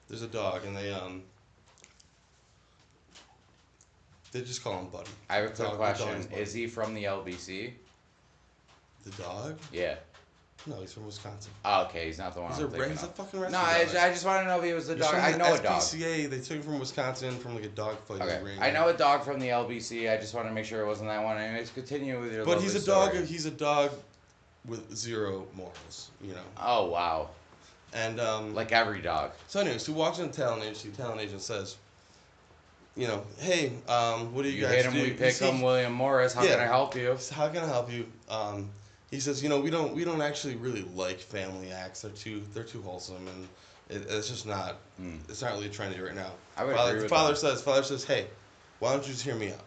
There's a dog, and they just call him Buddy. I have a quick The question. Buddy. Is he from the LBC? The dog? Yeah. No, he's from Wisconsin. Oh, okay, he's not the one. He's I'm a thinking of. fucking No, rescue dog. I just want to know if he was the He's dog. from I the know a dog. SPCA. They took him from Wisconsin from like a dog fighting Okay, ring. I know a dog from the LBC. I just want to make sure it wasn't that one. Anyways, continue with your. But lovely he's a story. dog. He's a dog with 0 morals. You know. Oh wow. And Like every dog. So anyways, he walks in the talent agency. The talent agent says, you know, hey, what do you guys hit him, do? we pick him. William Morris. How Yeah. can I help you? How can I help you? He says, you know, we don't actually really like family acts. They're too wholesome, and it's just not. It's not really trendy right now. I would agree with Father that. says, hey, why don't you just hear me out?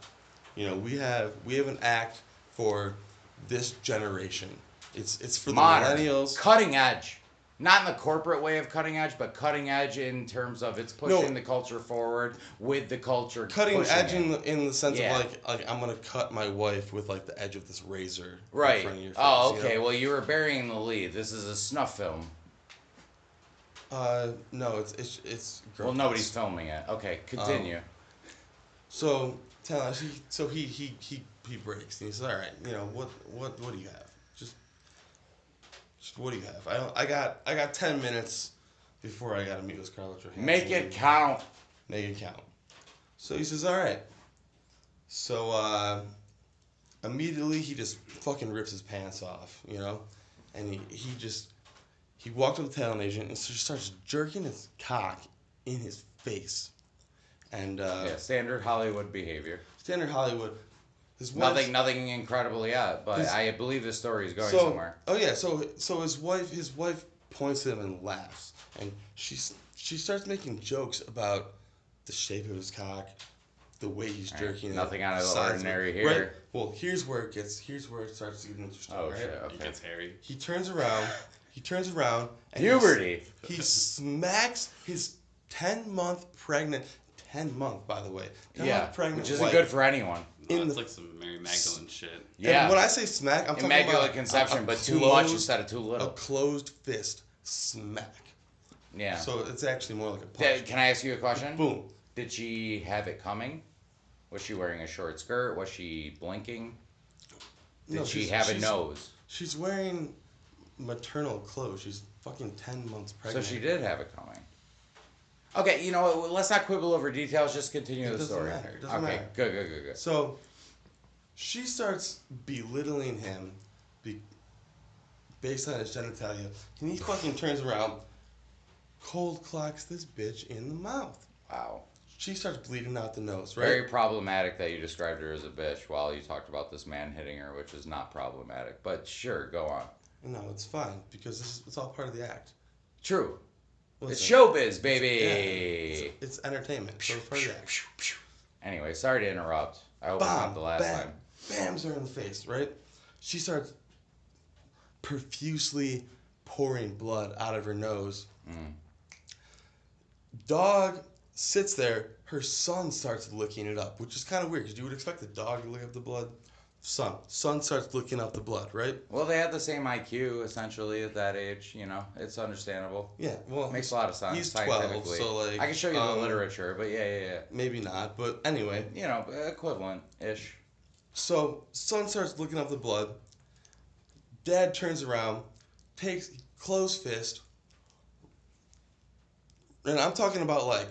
You know, we have an act for this generation. It's for Modern. the millennials. Cutting edge. Not in the corporate way of cutting edge, but cutting edge in terms of it's pushing the culture forward with the culture. Cutting edge it. in the sense Yeah. of like I'm gonna cut my wife with like the edge of this razor Right. in front of your face. Oh, you okay. know? Well, you were burying the lead. This is a snuff film. No, it's Well, nobody's filming it. Okay, continue. So he breaks and he says, all right, you know what do you have? Just what do you have? I got 10 minutes before I gotta meet with Scarlett Johansson. Make it count. Make it count. So he says, all right. So immediately he just fucking rips his pants off, you know, and he walked up to the talent agent and just starts jerking his cock in his face. And Yeah, standard Hollywood behavior. standard Hollywood. His wife's- Nothing incredible yet, but I believe this story is going so, somewhere. Oh yeah, so his wife points at him and laughs, and she starts making jokes about the shape of his cock, the way he's Right, jerking it. nothing out of the size ordinary it. here. Right. Well, here's where it starts to get interesting. Oh right? shit. It Okay. gets hairy. He turns around, and Puberty. he smacks his 10-month pregnant, 10-month by the way, 10-month pregnant which isn't wife good for anyone. No, in it's the- like some Mary Magdalene shit. Yeah. And when I say smack, I'm talking Immaculate about conception, a but too much closed- instead of too a little. closed fist smack. Yeah. So it's actually more like a punch. Can I ask you a question? Boom. Did she have it coming? Was she wearing a short skirt? Was she blinking? Did No, she have a she's- nose? She's wearing maternal clothes. She's fucking 10 months So pregnant. she did have it coming. Okay, you know what? Let's not quibble over details. Just continue It the doesn't story. matter. It doesn't Okay, matter. good. So she starts belittling him based on his genitalia. And he fucking turns around, cold clocks this bitch in the mouth. Wow. She starts bleeding out the nose, right? Very problematic that you described her as a bitch while you talked about this man hitting her, which is not problematic. But sure, go on. No, it's fine because it's all part of the act. True. Listen, It's showbiz, yeah, baby. it's entertainment. So it's part of the act. Anyway, sorry to interrupt. I hope it's not the last bam, time. bams her in the face, right? She starts profusely pouring blood out of her nose. Dog sits there. Her son starts licking it up, which is kind of weird because you would expect the dog to lick up the blood. Son starts licking up the blood, right? Well, they had the same IQ essentially at that age. You know, it's understandable. Yeah, well, Makes a lot of sense he's 12, scientifically. so like I can show you the literature, but yeah. maybe not, but anyway. You know, equivalent ish. So son starts looking up the blood. Dad turns around, takes closed fist, and I'm talking about like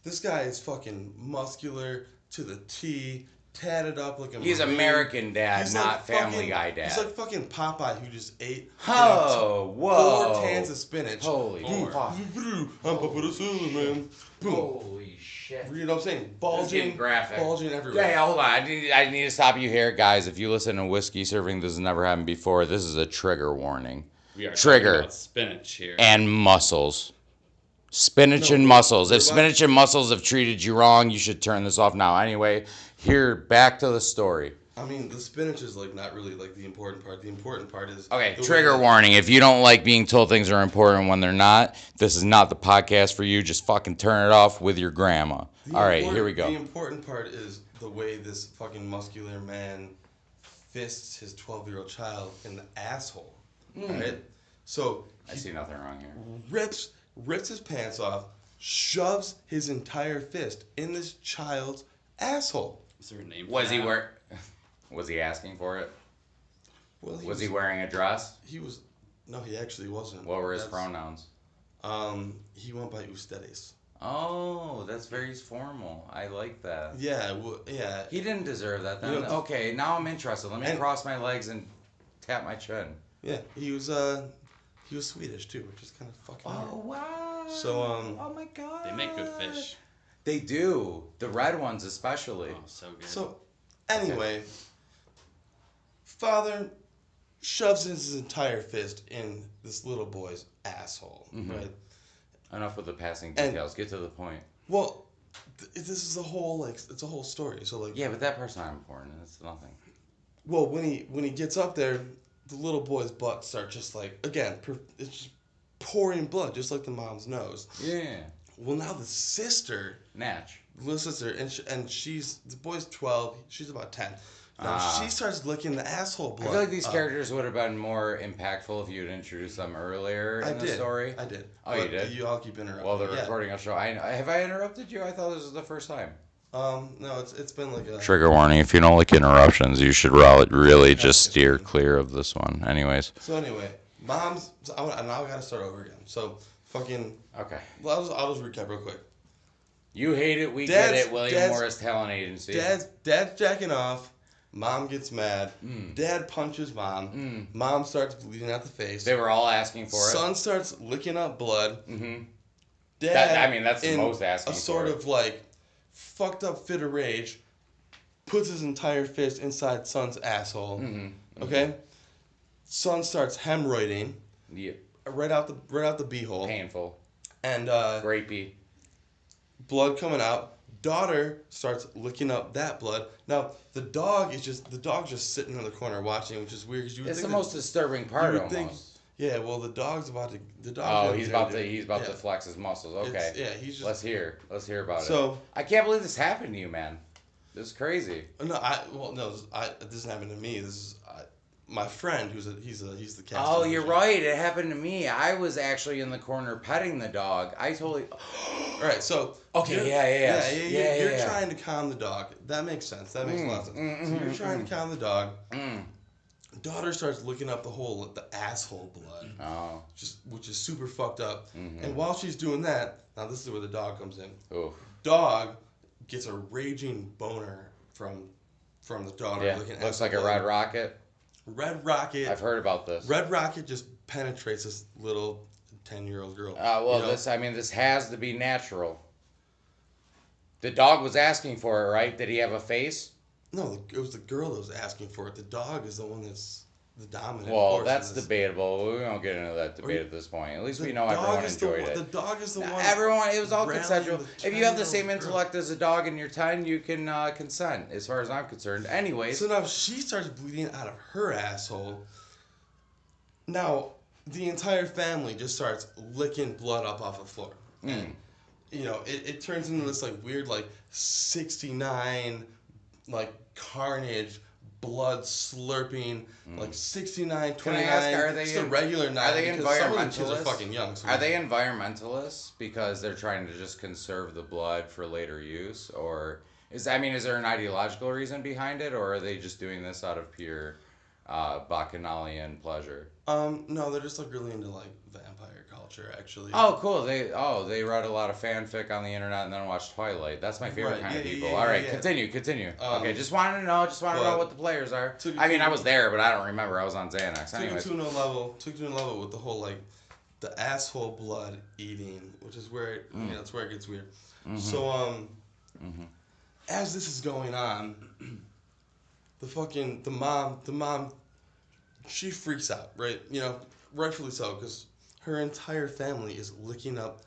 this guy is fucking muscular to the T, tatted up like a He's Marine. American Dad, He's not like Family fucking, Guy Dad. He's like fucking Popeye who just ate Oh, whoa. 4 cans of spinach. Holy fuck. I'm Papa the Sailor Man. Boom. Holy shit. You know what I'm saying? This is Bulging, getting graphic. bulging everywhere. Yeah, hold on. I need to stop you here, guys. If you listen to whiskey serving, this has never happened before. This is a trigger warning. We are Trigger. talking about spinach here. And mussels. Spinach and mussels. If spinach and mussels have treated you wrong, you should turn this off now. Anyway, here, back to the story. I mean, the spinach is like not really like the important part. The important part is Okay, trigger warning. If you don't like being told things are important when they're not, this is not the podcast for you. Just fucking turn it off with your grandma. All right, here we go. The important part is the way this fucking muscular man fists his 12-year-old child in the asshole. Right? So I see nothing wrong here. rips his pants off, shoves his entire fist in this child's asshole. Is there a name for Was he that? Was he asking for it? Well, Was he wearing a dress? He was. No, he actually wasn't. What were his pronouns? He went by ustedes. Oh, that's very formal. I like that. Yeah, well, yeah. He didn't deserve that then. You know, Okay, now I'm interested. Let me and- cross my legs and tap my chin. Yeah, he was Swedish too, which is kind of fucking weird. Oh wow. So Oh my god. They make good fish. They do. The red ones especially. Oh, so good. So, anyway, father shoves his entire fist in this little boy's asshole, right? Enough with the passing And- details. Get to the point. Well, this is a whole like it's a whole story. So like, Yeah, but that part's not important. It's nothing. well, when he gets up there, the little boy's butt starts just like again, it's just pouring blood, just like the mom's nose. Yeah. Well, now the sister, Natch. little sister, and she's the boy's 12, she's about 10. Now she starts licking the asshole blood. I feel like these characters would have been more impactful if you had introduced them earlier in the story. I did. Oh, you did? You all keep interrupting. Well, the Yeah. recording will show. Have I interrupted you? I thought this was the first time. No, it's been like a Trigger warning: if you don't like interruptions, you should really just steer clear of this one. Anyways. So anyway, now I gotta start over again. So fucking. Okay. Well, I'll just recap real quick. You hate it, we Dad's- get it. William Dad's- Morris Talent Agency. Dad's jacking off. Mom gets mad. Dad punches mom. Mom starts bleeding out the face. They were all asking for it. Son starts licking up blood. Mm-hmm. Dad, that's the in most asking a sort for it. of like fucked up fit of rage, puts his entire fist inside son's asshole. Mm-hmm. Okay, son starts hemorrhoiding Yeah. right out the beehole, Painful. and Grapey. blood coming out. Daughter starts licking up that blood. Now the dog's just sitting in the corner watching, which is weird because you would It's the think most disturbing part would almost. think- yeah, well the dog's about to Oh, he's about to yeah. flex his muscles. Okay. Yeah, he's just Let's hear about it. so. I can't believe this happened to you, man. This is crazy. No, this isn't happening to me. This is my friend he's the cast. Oh, you're right. It happened to me. I was actually in the corner petting the dog. I totally. All right, so Okay, you're yeah. trying to calm the dog. That makes sense. That makes a lot of sense. So you're trying to calm the dog. Daughter starts licking up the asshole blood, Oh. which is super fucked up. And while she's doing that, now this is where the dog comes in. Oof. Dog gets a raging boner from the daughter. Yeah. licking Looks asshole like a blood. red rocket. Red rocket. I've heard about this. Red Rocket just penetrates this little 10-year-old girl. Well, you know? this has to be natural. The dog was asking for it, right? Did he have a face? No, it was the girl that was asking for it. The dog is the one that's the dominant. Well, force in that's this. debatable. We won't get into that debate at this point. At least The we know dog everyone is the enjoyed one- it. The dog is the one. Everyone, it was all rallying consensual. the If you have the same 10-year-old girl. intellect as a dog and you're 10, you can consent, as far as I'm concerned. Anyways. So now she starts bleeding out of her asshole. Now the entire family just starts licking blood up off the floor. And, you know, it turns into this like weird like 69 like carnage blood slurping, like 69, Can I 29. ask, are they it's the regular now. are they because some of the kids are environmentalists? fucking young. So Are they environmentalists because they're trying to just conserve the blood for later use, or is there an ideological reason behind it, or are they just doing this out of pure bacchanalian pleasure? No, they're just like really into like vampire culture, actually. Oh, cool. They read a lot of fanfic on the internet and then watched Twilight. That's my favorite Right, kind of yeah, people. yeah, All right, yeah. continue. Um, Okay, just wanted to know. Just want to know but what the players are. took it I mean, to- I was there, but I don't remember. I was on Xanax. Took it Anyways. to another level. Took it to another level with the whole like the asshole blood eating, which is where that's where it gets weird. Mhm. So Mhm. as this is going on, the mom, she freaks out, right? Rightfully so, because her entire family is licking up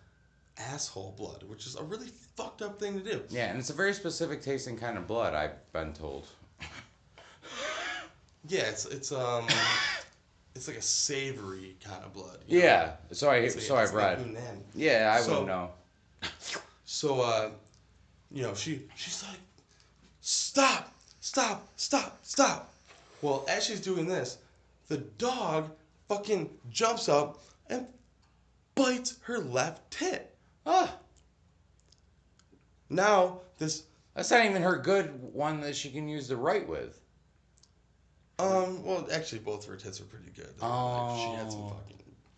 asshole blood, which is a really fucked up thing to do. Yeah, and it's a very specific tasting kind of blood, I've been told. Yeah, it's it's like a savory kind of blood. you know? Yeah, so It's I've like read. unagi. Yeah, I So- wouldn't know. So she's like, stop. Well, as she's doing this, the dog fucking jumps up and bites her left tit. Ah, Now this that's not even her good one that she can use to write with. well actually both of her tits are pretty good. Like, she had some Oh. fucking.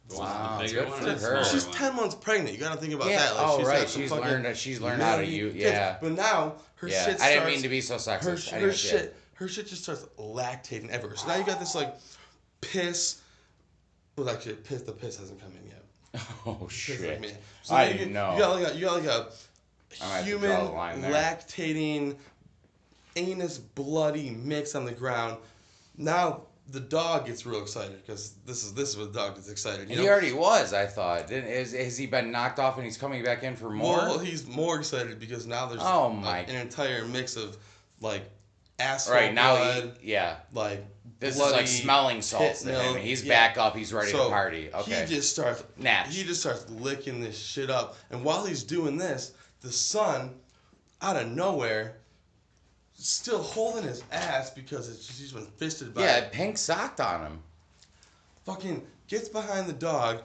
Wow, bigger good one for or the her. smaller She's one? 10 months pregnant. You gotta think about Yeah. that. Like, Oh, she's right. got some She's fucking learned how to really use. kids. Yeah. But now her Yeah. shit starts. I didn't mean to be so sexist. her Anyways, yeah. shit just starts lactating everywhere. So now you got this like piss. Well, actually, the piss hasn't come in yet. Oh The piss shit! hasn't come in yet. So I now didn't know. You got like a I might have to human draw the line there. lactating anus bloody mix on the ground. Now the dog gets real excited because this is what the dog gets excited. You know? He already was, I thought. Has he been knocked off and he's coming back in for more? Well, he's more excited because now there's Oh my- an entire mix of like asshole Right now, blood, yeah. like This is bloody like smelling salts pit to him. milk. He's Yeah. back up. He's ready So, to party. Okay. He just starts Natch. He just starts licking this shit up, and while he's doing this, the son, out of nowhere, still holding his ass because he's been fisted by. Yeah, pink socked on him. Fucking gets behind the dog.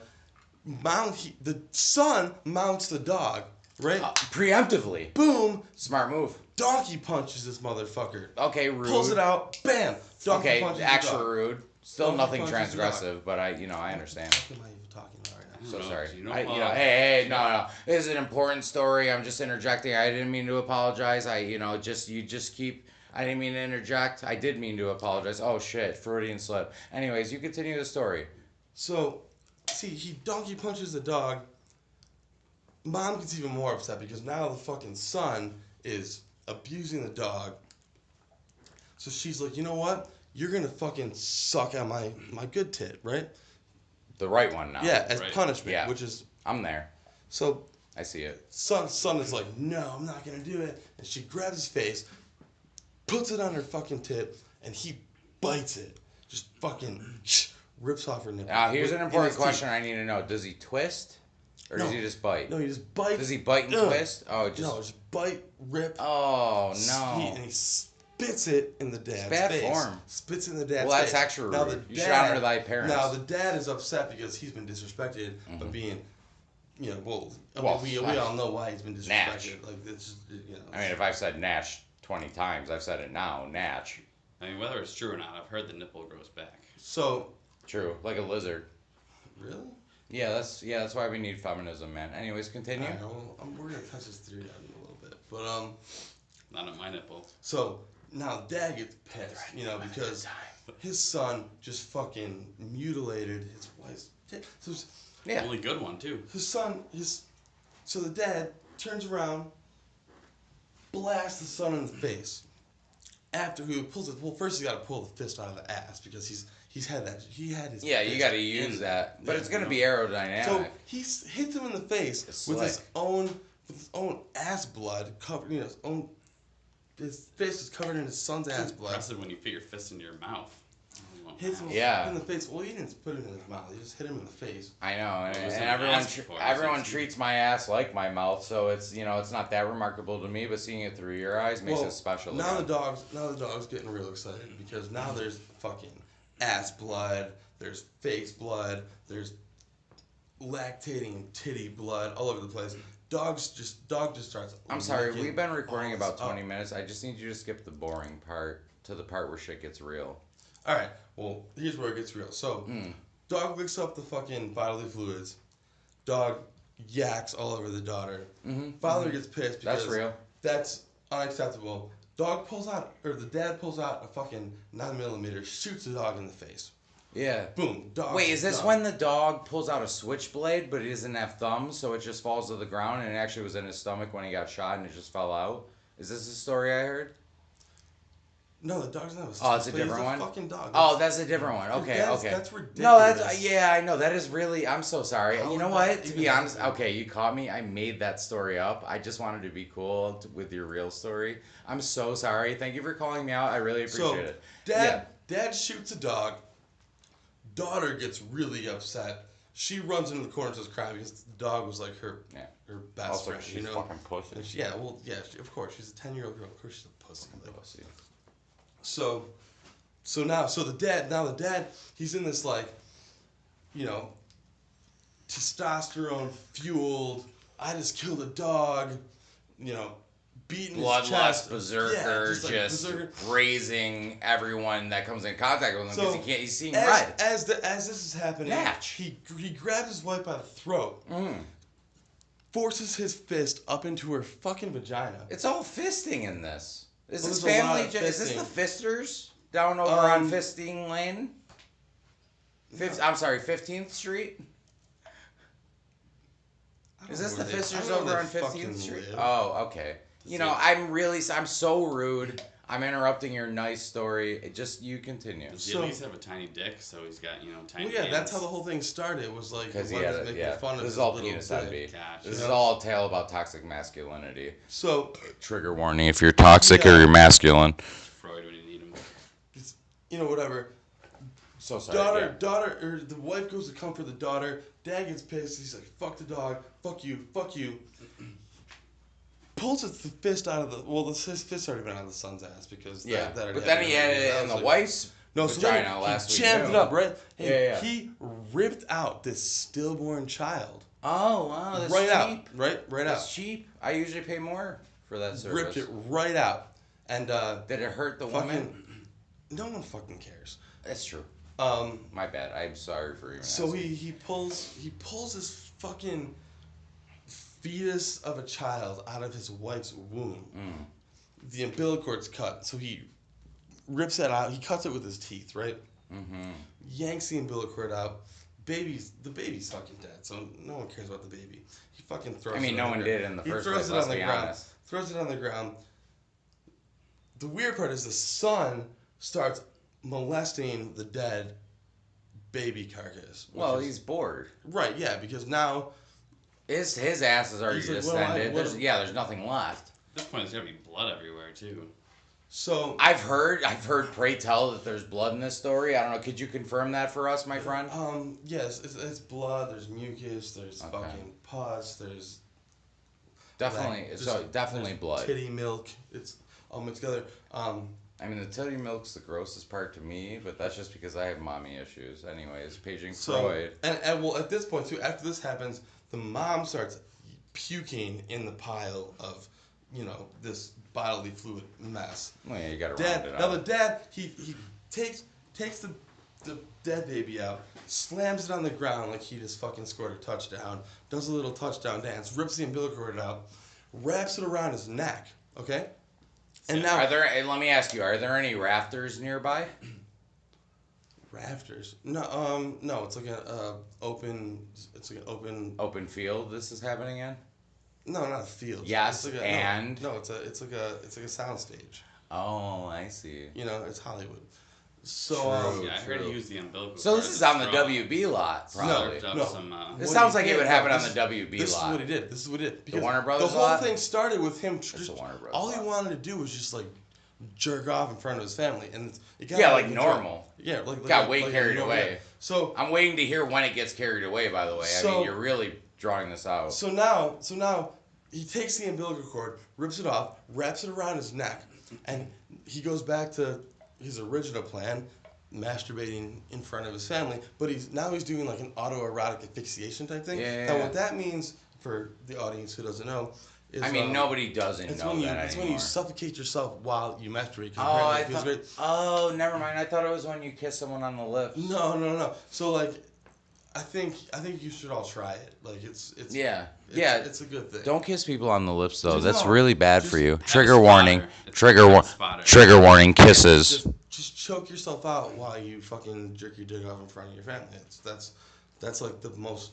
The son mounts the dog. Right. Preemptively. Boom. Smart move. Donkey punches this motherfucker. Okay, rude. Pulls it out. Bam. Donkey Okay, punches the extra dog. rude. Still Donkey nothing punches the dog. transgressive, but I understand. What am I even talking about right now? So No, sorry. you know, Hey, no. This is an important story. I'm just interjecting. I didn't mean to apologize. You just keep. I didn't mean to interject. I did mean to apologize. Oh shit, Freudian slip. Anyways, you continue the story. So, see, he donkey punches the dog. Mom gets even more upset because now the fucking son is abusing the dog. So she's like, you know what? You're gonna fucking suck on my good tit, right? The right one now. Yeah, as Right. punishment, Yeah. which is I'm there. so. I see it. Son is like, no, I'm not gonna do it. And she grabs his face, puts it on her fucking tit, and he bites it. Just fucking rips off her nipple. Now, here's an In important his teeth. question I need to know. Does he twist? Or does No. he just bite? No, he just bites. Does he bite and Ugh. twist? Oh, just. No, just bite, rip. Oh, And no. he spits it in the dad's bad face. form. Spits it in the dad's Well, that's face. extra Now rude. the You should honor thy parents. Now the dad is upset because he's been disrespected of being, Well, we all know why he's been disrespected. Natch. Like it's just, I mean, if I've said Natch 20 times, I've said it now. Natch. I mean, whether it's true or not, I've heard the nipple grows back. So True. Like a lizard. really. Yeah, that's why we need feminism, man. Anyways, continue. Alright, well, we're gonna touch this theory out in a little bit, but Not at my nipple. so now Dad gets pissed, because his son just fucking mutilated his wife's tit. So Yeah. Only good one too. so the dad turns around, blasts the son in the face. After he pulls it, well, first he got to pull the fist out of the ass because he had his. Yeah, you fist got to in use there. that, but Yeah, it's gonna you be know. aerodynamic. So he hits him in the face It's with his slick. own ass blood covered. His face is covered in his son's ass blood. Impressive when you fit your fist into your mouth. hits him Yeah. in the face. Well, he didn't put it in his mouth. He just hit him in the face. I know, It was and an everyone ass before, so everyone it's- treats my ass like my mouth, so it's it's not that remarkable to me. But seeing it through your eyes makes it special. Now again. the dog's getting real excited because now there's fucking ass blood, there's face blood, there's lactating titty blood all over the place. Dog just starts. I'm sorry, licking we've been recording all about this 20 up. minutes. I just need you to skip the boring part to the part where shit gets real. All right. Well, here's where it gets real. So, dog licks up the fucking bodily fluids. Dog yaks all over the daughter. Father gets pissed because That's real. that's unacceptable. Dog pulls out, or the dad pulls out a fucking 9mm, shoots the dog in the face. Yeah. Boom. Dog. Wait, is this done. when the dog pulls out a switchblade, but he doesn't have thumbs, so it just falls to the ground, and it actually was in his stomach when he got shot, and it just fell out? Is this the story I heard? No, the dog doesn't have a Oh, it's a switchblade. different one? It's a fucking dog. Oh, that's a different one. Okay, okay. That's ridiculous. No, that's yeah, I know. That is really. I'm so sorry. How You know would what? that To even be honest, happen? okay, you caught me. I made that story up. I just wanted to be cool with your real story. I'm so sorry. Thank you for calling me out. I really appreciate it. Dad shoots a dog. Daughter gets really upset. She runs into the corner and starts crying because the dog was like her best Also, friend. she's You know? fucking pussy. And of course, she's a 10-year-old girl. Of course, she's a pussy. Like, Pussy. So the dad, he's in this like, testosterone fueled. I just killed a dog. Beating his Bloodlust chest. berserker, Yeah, just berserker. raising everyone that comes in contact with him because So, he's seeing as, red. As this is happening, Match. he grabs his wife by the throat, forces his fist up into her fucking vagina. It's all fisting in this. Is Well, this there's a lot family? of Is this the fisting. Fisters down over on Fisting Lane? I'm sorry, 15th Street. Is this the Fisters over on 15th Street? Oh, okay. I'm so rude. I'm interrupting your nice story. You continue. Does he at least have a tiny dick? So he's got, tiny Well, yeah, hands? that's how the whole thing started. It was like Because the ones making fun of This his is all little penis dick. envy. Gotcha. This is all a tale about toxic masculinity. So, Trigger warning: if you're toxic or Yeah. you're masculine. Freud when you need him. whatever. So sorry. Daughter, or the wife goes to comfort the daughter. Dad gets pissed. He's like, "Fuck the dog. Fuck you. Fuck you." Pulls his fist out of his fist already been out of the son's ass because Yeah, that already but then he had happened. it That in was the like- wife's No, so then vagina last he week. jammed it up, right? And Yeah. he ripped out this stillborn child. Oh wow, that's right cheap. out. Right That's out. cheap. I usually pay more for that service. Ripped it right out. And Did it hurt the fucking woman? no one fucking cares. That's true. Um My bad. I'm sorry for even so asking. he pulls his fucking fetus of a child out of his wife's womb. The umbilical cord's cut, so he rips that out. He cuts it with his teeth, right? Yanks the umbilical cord out. The baby's fucking dead, so no one cares about the baby. He fucking throws. I mean, it no on one the did ground. in the He first throws place. it Let's on the be ground. honest. Throws it on the ground. The weird part is the son starts molesting the dead baby carcass. which Well, is- he's bored. right, yeah, because now His ass is already He's like, distended. well, There's nothing left. At this point, there's gotta be blood everywhere too. so I've heard. Pray tell that there's blood in this story. I don't know. Could you confirm that for us, my friend? yes, it's blood. There's mucus. There's Okay. fucking pus. There's Definitely. Definitely there's blood. Titty milk. It's all mixed together. I mean, the titty milk's the grossest part to me, but that's just because I have mommy issues. Anyways, paging So Freud. and well, at this point too, after this happens, the mom starts puking in the pile of, this bodily fluid mess. Well, yeah, you gotta Dad, round it now the out. dad, he takes the dead baby out, slams it on the ground like he just fucking scored a touchdown, does a little touchdown dance, rips the umbilical cord out, wraps it around his neck, okay? And now Let me ask you, are there any rafters nearby? rafters. No, it's like a open. It's like an open. Open field this is happening in? No, not a field. Yes, it's like and? no, it's like a sound stage. Oh, I see. It's Hollywood. So True. Yeah, I heard true. he used the umbilical. So cord this as is a on the straw. WB lot, probably. Served up No. some, This What sounds he like it did- would happen on this- the WB This lot. is what he did. Because Warner Brothers the whole lot? thing started with him. It's the Warner Brothers All he lot. wanted to do was just like jerk off in front of his family, and it got Yeah, out like of control. normal. Yeah, like Got way like carried normal, away. yeah. So I'm waiting to hear when it gets carried away, by the way. I mean, you're really drawing this out. so now he takes the umbilical cord, rips it off, wraps it around his neck, and he goes back to his original plan, masturbating in front of his family. But he's doing like an autoerotic asphyxiation type thing. Yeah. Now what that means for the audience who doesn't know is I mean, nobody doesn't it's know when that it's anymore. when you suffocate yourself while you masturbate. Oh, It feels great. Oh, never mind. I thought it was when you kiss someone on the lips. No. So like, I think you should all try it. Like it's Yeah. It's a good thing. Don't kiss people on the lips though. Just That's no. really bad Just for you. have Trigger a warning. spotter. It's Trigger like a warning. spotter. Trigger warning. Kisses. Just choke yourself out while you fucking jerk your dick off in front of your family. That's like the most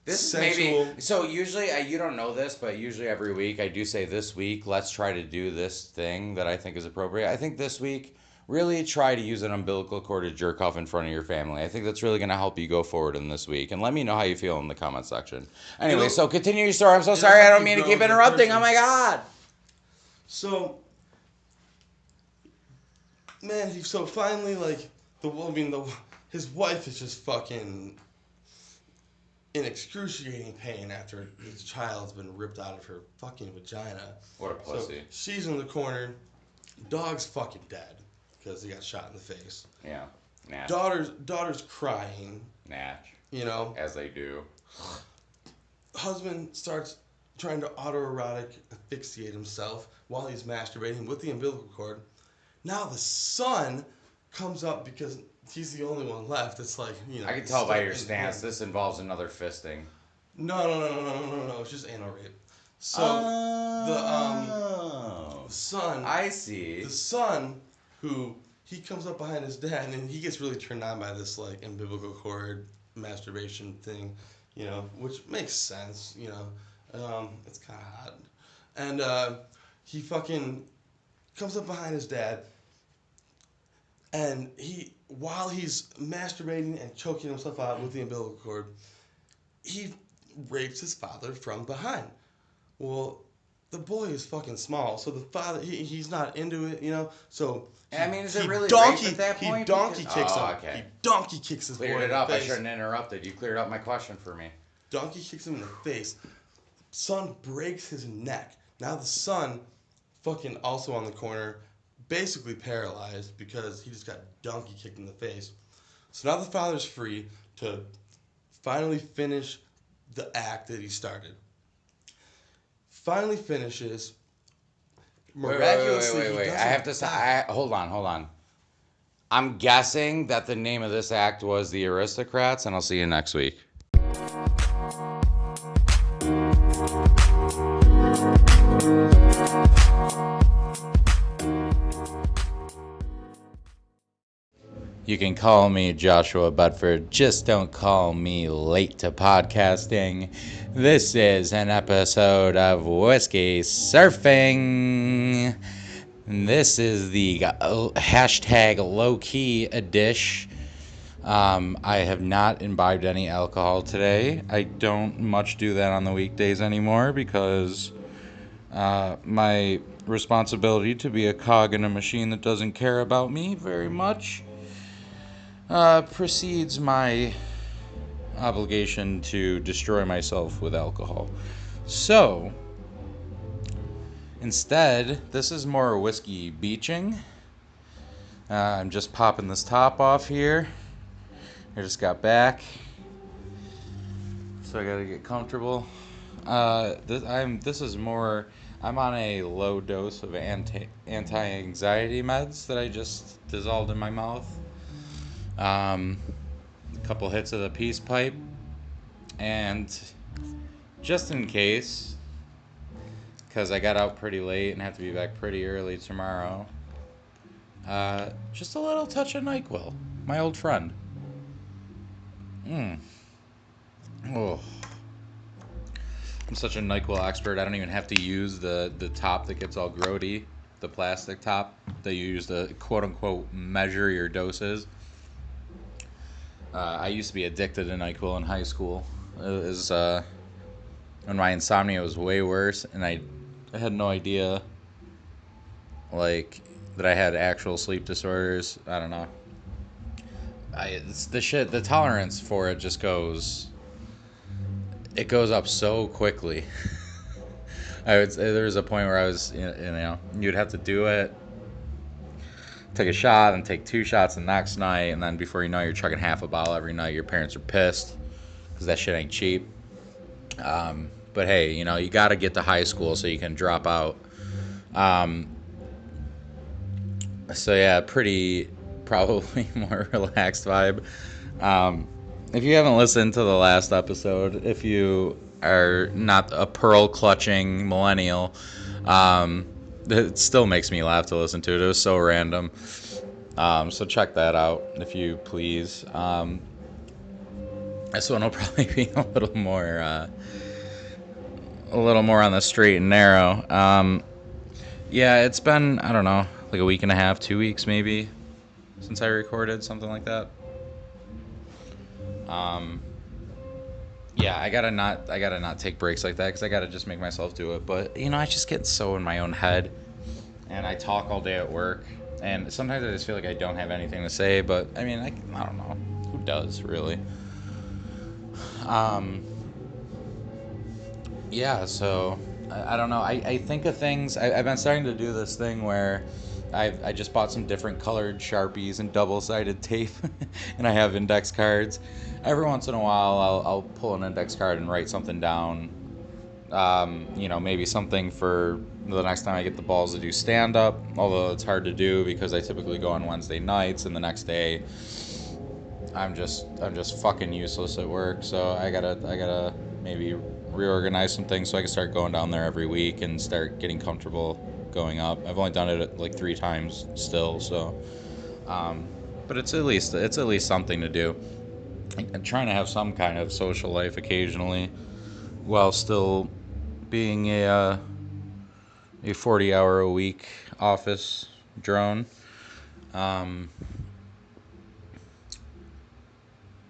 This sensual. is maybe so. Usually, you don't know this, but usually every week I do say this week. Let's try to do this thing that I think is appropriate. I think this week, really try to use an umbilical cord to jerk off in front of your family. I think that's really going to help you go forward in this week. And let me know how you feel in the comment section. Anyway, so continue your story. I'm so sorry. I don't mean to keep interrupting. Oh my god. So, man, so finally, like his wife is just fucking in excruciating pain after his child's been ripped out of her fucking vagina. What a pussy. So she's in the corner. Dog's fucking dead because he got shot in the face. Yeah. Natch. Daughter's crying. Natch. You know. As they do. Husband starts trying to autoerotic asphyxiate himself while he's masturbating with the umbilical cord. Now the son comes up because he's the only one left. It's like, you know. I can tell by your stance. This involves another fisting. No. It's just anal rape. So the son. I see. The son, who he comes up behind his dad and he gets really turned on by this like umbilical cord masturbation thing, you know, which makes sense, you know. It's kind of hot, and he fucking comes up behind his dad. And while he's masturbating and choking himself out with the umbilical cord, he rapes his father from behind. Well, the boy is fucking small, so the father, he's not into it, you know? So, I mean, is it really rape at that point? He donkey kicks him. Okay. He donkey kicks his Cleared boy it in the up. I face. shouldn't have interrupted. You cleared up my question for me. Donkey kicks him in the face. Son breaks his neck. Now the son, fucking also on the corner, basically paralyzed because he just got donkey kicked in the face. So now the father's free to finally finish the act that he started. Finally finishes. Miraculously, Wait. I have to say, hold on. I'm guessing that the name of this act was The Aristocrats, and I'll see you next week. You can call me Joshua Bedford, just don't call me late to podcasting. This is an episode of Whiskey Surfing. This is the hashtag low-key edition. I have not imbibed any alcohol today. I don't much do that on the weekdays anymore because my responsibility to be a cog in a machine that doesn't care about me very much precedes my obligation to destroy myself with alcohol. So, instead, this is more whiskey beaching. I'm just popping this top off here. I just got back, so I gotta get comfortable. This is more. I'm on a low dose of anti-anxiety meds that I just dissolved in my mouth. A couple hits of the peace pipe, and just in case, because I got out pretty late and have to be back pretty early tomorrow, just a little touch of NyQuil, my old friend. Oh, I'm such a NyQuil expert. I don't even have to use the top that gets all grody, the plastic top that you use to quote-unquote measure your doses. I used to be addicted to NyQuil in high school. It was when my insomnia was way worse, and I had no idea, like, that I had actual sleep disorders. I don't know. It's the shit. The tolerance for it just goes. It goes up so quickly. I would say there was a point where I was, you'd have to do it, take a shot, and take 2 shots the next night, and then before you know it, you're chugging half a bottle every night. Your parents are pissed because that shit ain't cheap. But hey, you got to get to high school so you can drop out. Um, so yeah, pretty probably more relaxed vibe. Um, if you haven't listened to the last episode, if you are not a pearl clutching millennial, it still makes me laugh to listen to it. It was so random. So check that out if you please. This one will probably be a little more on the straight and narrow. Yeah, it's been, I don't know, like a week and a half, 2 weeks maybe since I recorded something like that. Um, yeah, I gotta not take breaks like that because I gotta just make myself do it. But I just get so in my own head, and I talk all day at work, and sometimes I just feel like I don't have anything to say. But I mean, I don't know, who does really? Um, yeah, so I don't know. I think of things. I've been starting to do this thing where I just bought some different colored Sharpies and double-sided tape, and I have index cards. Every once in a while, I'll pull an index card and write something down. Maybe something for the next time I get the balls to do stand-up. Although it's hard to do because I typically go on Wednesday nights, and the next day I'm just fucking useless at work. So I gotta maybe reorganize some things so I can start going down there every week and start getting comfortable going up. I've only done it like 3 times still, so um, but it's at least something to do. I'm trying to have some kind of social life occasionally while still being a 40-hour a week office drone. Um,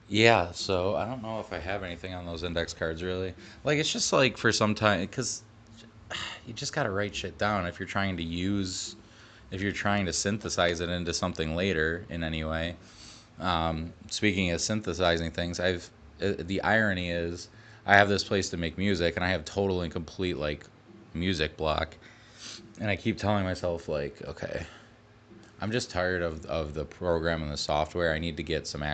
Yeah, so I don't know if I have anything on those index cards really. Like it's just like for some time because you just gotta write shit down if you're trying to synthesize it into something later in any way. Speaking of synthesizing things, the irony is I have this place to make music and I have total and complete like music block, and I keep telling myself like, okay, I'm just tired of the program and the software. I need to get some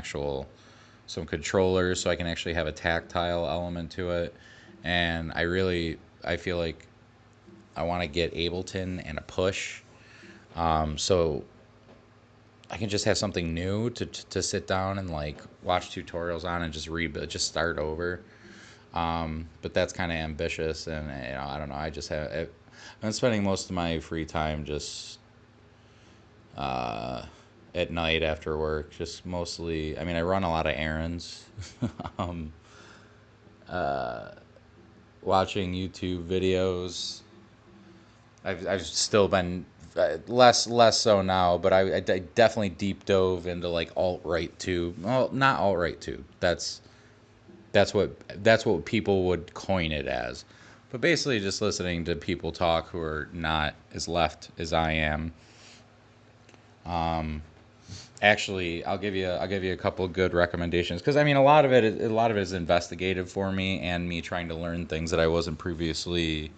controllers so I can actually have a tactile element to it. And I feel like I want to get Ableton and a push, so I can just have something new to sit down and like watch tutorials on and just rebuild, just start over. But that's kind of ambitious, and I don't know. I'm spending most of my free time just uh, at night after work, just mostly. I mean, I run a lot of errands. um, uh, Watching YouTube videos. I've still been less so now, but I definitely deep dove into like alt right tube. Well, not alt right tube. That's what people would coin it as. But basically, just listening to people talk who are not as left as I am. Um, Actually, I'll give you a couple of good recommendations because I mean a lot of it is investigative for me and me trying to learn things that I wasn't previously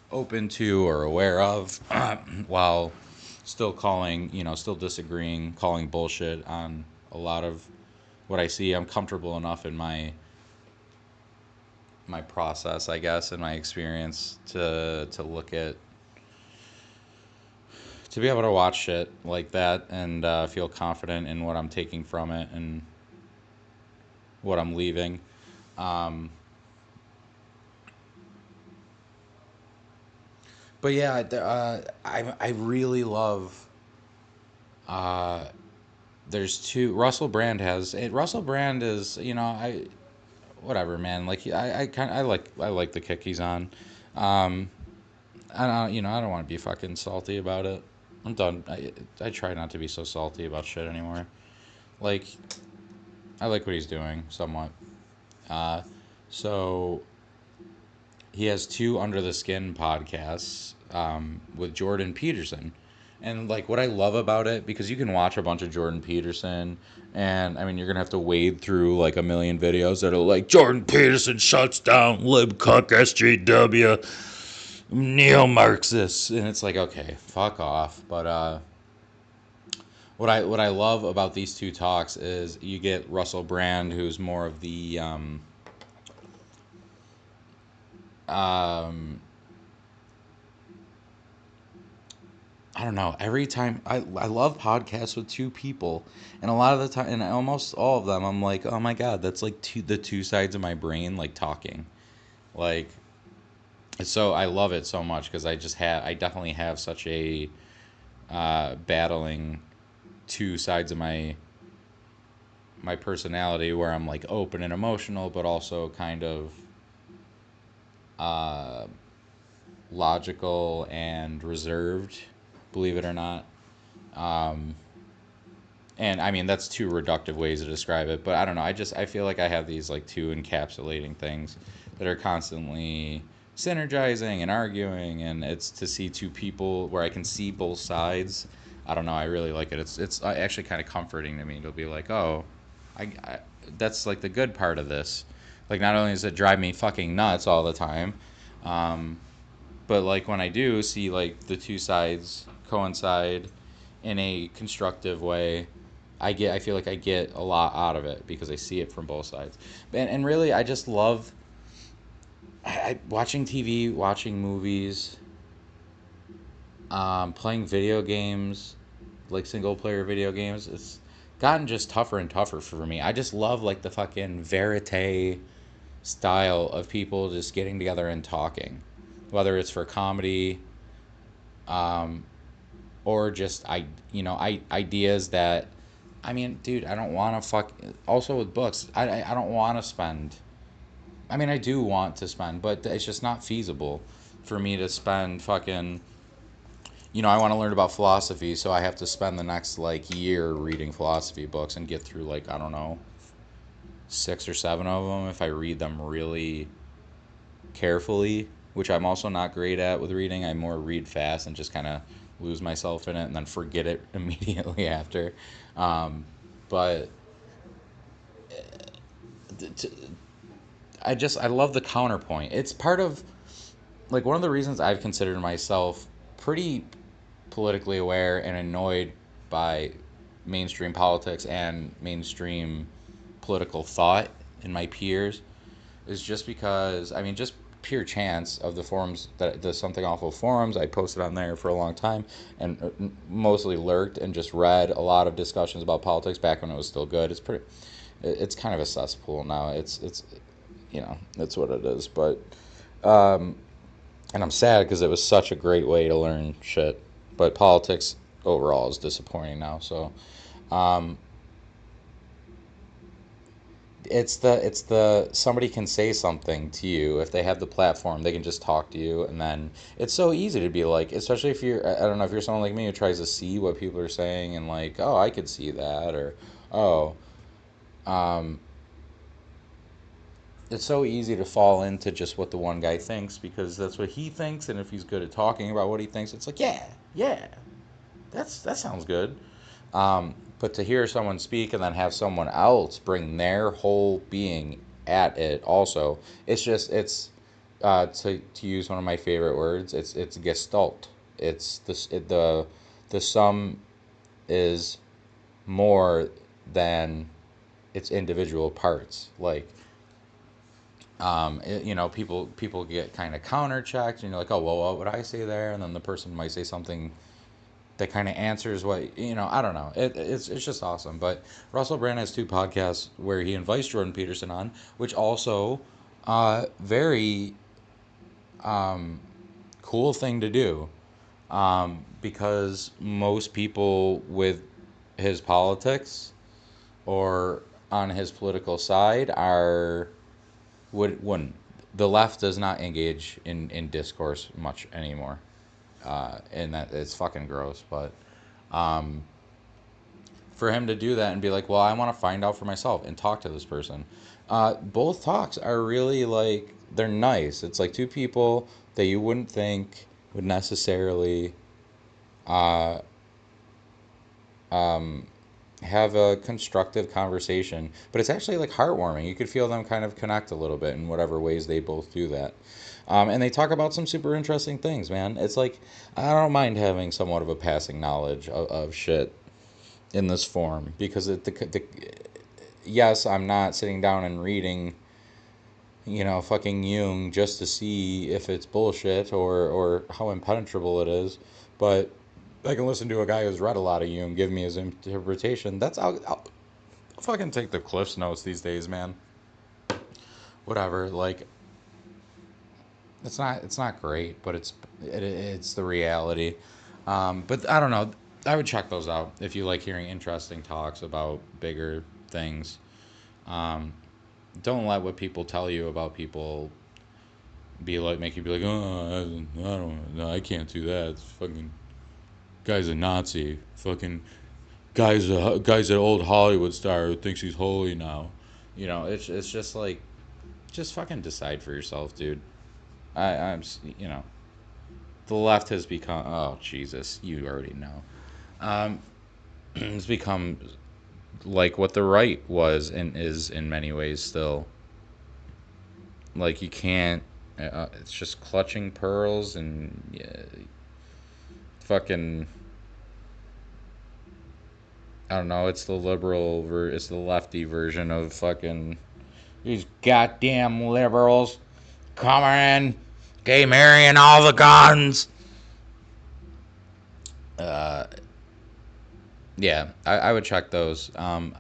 open to or aware of, while still disagreeing, calling bullshit on a lot of what I see. I'm comfortable enough in my process, I guess, and my experience to look at to be able to watch shit like that and feel confident in what I'm taking from it and what I'm leaving. Um, but yeah, I really love. Uh, there's two. Russell Brand has it. Russell Brand is I whatever, man. Like I like the kick he's on. Um, I don't I don't want to be fucking salty about it. I'm done. I try not to be so salty about shit anymore. Like I like what he's doing somewhat. Uh, so he has two Under the Skin podcasts with Jordan Peterson, And like what I love about it, because you can watch a bunch of Jordan Peterson, and I mean you're gonna have to wade through like a million videos that are like Jordan Peterson shuts down lib cuck SJW neo Marxists, and it's like okay, fuck off. But what I love about these two talks is you get Russell Brand, who's more of the um, I don't know. Every time I love podcasts with two people, and a lot of the time, and almost all of them, I'm like, oh my god, that's like the two sides of my brain like talking. Like, so I love it so much because I definitely have such a battling two sides of my personality where I'm like open and emotional, but also kind of uh, logical and reserved, believe it or not. Um, and I mean that's two reductive ways to describe it, but I don't know. I feel like I have these like two encapsulating things that are constantly synergizing and arguing, and it's to see two people where I can see both sides. I don't know. I really like it. It's actually kind of comforting to me to be like, oh, I that's like the good part of this. Like not only does it drive me fucking nuts all the time, um, but like when I do see like the two sides coincide in a constructive way, I feel like I get a lot out of it because I see it from both sides. And really I just love watching TV, watching movies, playing video games, like single player video games. It's gotten just tougher and tougher for me. I just love like the fucking verite style of people just getting together and talking, whether it's for comedy, um, or just ideas that I mean, dude, I don't want to fuck. Also with books, I don't want to spend. I mean, I do want to spend, but it's just not feasible for me to spend fucking. I want to learn about philosophy, so I have to spend the next like year reading philosophy books and get through like I don't know 6 or 7 of them if I read them really carefully, which I'm also not great at with reading. I more read fast and just kind of lose myself in it and then forget it immediately after. But I love the counterpoint. It's part of like one of the reasons I've considered myself pretty politically aware and annoyed by mainstream politics and mainstream political thought in my peers is just because I mean just pure chance of the forums that the something awful forums I posted on there for a long time and mostly lurked and just read a lot of discussions about politics back when it was still good. It's kind of a cesspool now. It's that's what it is. But um, and I'm sad because it was such a great way to learn shit. But politics overall is disappointing now. So um, it's the somebody can say something to you if they have the platform, they can just talk to you, and then it's so easy to be like, especially if I don't know if you're someone like me who tries to see what people are saying and like, oh, I could see that, or oh, um, it's so easy to fall into just what the one guy thinks because that's what he thinks, and if he's good at talking about what he thinks, it's like, yeah, yeah, that sounds good. But to hear someone speak and then have someone else bring their whole being at it, also, to use one of my favorite words, it's gestalt. It's the sum is more than its individual parts. Like people get kind of counter checked, and you're like, oh well, what would I say there? And then the person might say something that kind of answers what I don't know. It's just awesome. But Russell Brand has two podcasts where he invites Jordan Peterson on, which also very cool thing to do, because most people with his politics or on his political side wouldn't. The left does not engage in discourse much anymore, and that it's fucking gross. But um, for him to do that and be like, well, I want to find out for myself and talk to this person. Both talks are really like they're nice. It's like two people that you wouldn't think would necessarily um, have a constructive conversation, but it's actually like heartwarming. You could feel them kind of connect a little bit in whatever ways they both do that. And they talk about some super interesting things, man. It's like I don't mind having somewhat of a passing knowledge of shit in this form because yes, I'm not sitting down and reading, fucking Jung just to see if it's bullshit or how impenetrable it is, but I can listen to a guy who's read a lot of Jung give me his interpretation. I'll fucking take the Cliff's Notes these days, man. Whatever, like it's not great, but it's the reality. But I don't know. I would check those out if you like hearing interesting talks about bigger things. Um, don't let what people tell you about people make you be like, oh, I don't, no, I can't do that. It's fucking guy's a Nazi. Fucking guy's an old Hollywood star who thinks he's holy now. It's just like, just fucking decide for yourself, dude. I'm the left has become, oh Jesus, you already know. Um, it's become like what the right was and is in many ways still. Like you can't. It's just clutching pearls and fucking. I don't know. It's the lefty version of fucking these goddamn liberals coming in, gay marrying all the guns. Uh, yeah, I would check those. I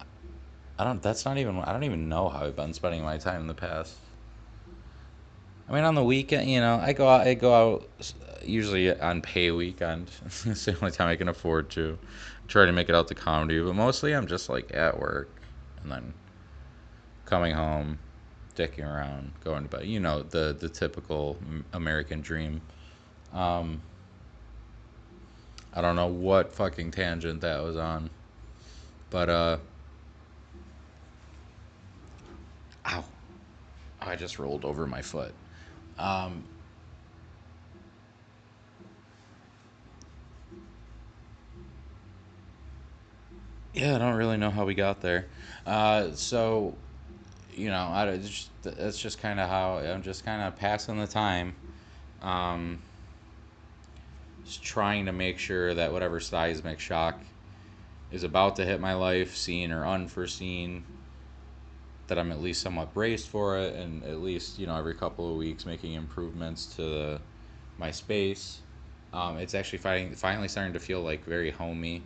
don't. That's not even. I don't even know how I've been spending my time in the past. I mean, on the weekend, I go out. I go out usually on pay weekend. It's the only time I can afford to try to make it out to comedy. But mostly, I'm just like at work, and then coming home, dicking around, going to bed. The typical American dream. Um, I don't know what fucking tangent that was on, but ow, I just rolled over my foot. Um, yeah, I don't really know how we got there. So that's just kind of how I'm just kind of passing the time. Um, just trying to make sure that whatever seismic shock is about to hit my life, seen or unforeseen, that I'm at least somewhat braced for it, and at least every couple of weeks making improvements to my space. It's actually finally starting to feel like very homey.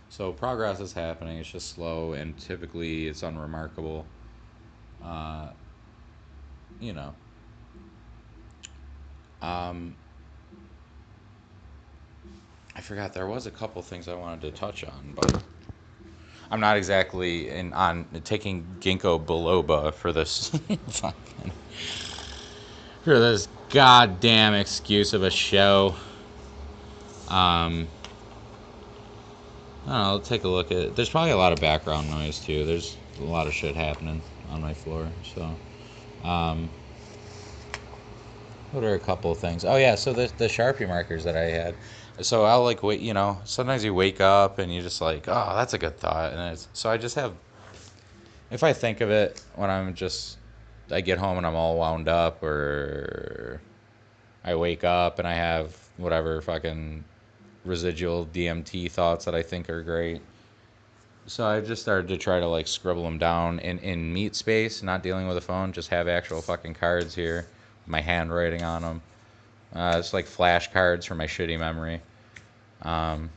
So progress is happening. It's just slow, and typically it's unremarkable. Uh, you know. Um, I forgot there was a couple things I wanted to touch on, but I'm not exactly on taking ginkgo biloba for this for this goddamn excuse of a show. Um, I don't know. I'll take a look at it. There's probably a lot of background noise too. There's a lot of shit happening on my floor. So, um, what are a couple of things? Oh yeah, so the Sharpie markers that I had. So I'll like wait. Sometimes you wake up and you just like, oh, that's a good thought, and so I just have. If I think of it when I get home and I'm all wound up, or I wake up and I have whatever fucking residual DMT thoughts that I think are great. So I just started to try to like scribble them down in meat space, not dealing with a phone, just have actual fucking cards here, my handwriting on them. It's like flashcards for my shitty memory. Um,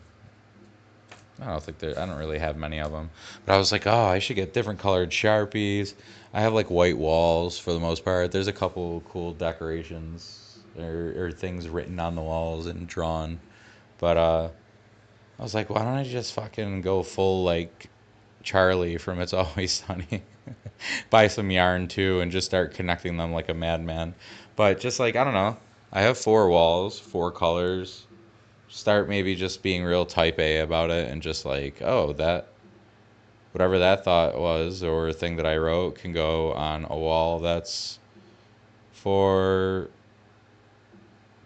I don't really have many of them, but I was like, oh, I should get different colored Sharpies. I have like white walls for the most part. There's a couple cool decorations or things written on the walls and drawn, but I was like, why don't I just fucking go full like Charlie from It's Always Sunny, buy some yarn too, and just start connecting them like a madman. But just like I don't know, I have four walls, four colors. Start maybe just being real type A about it, and just like, oh, that whatever that thought was or thing that I wrote can go on a wall that's for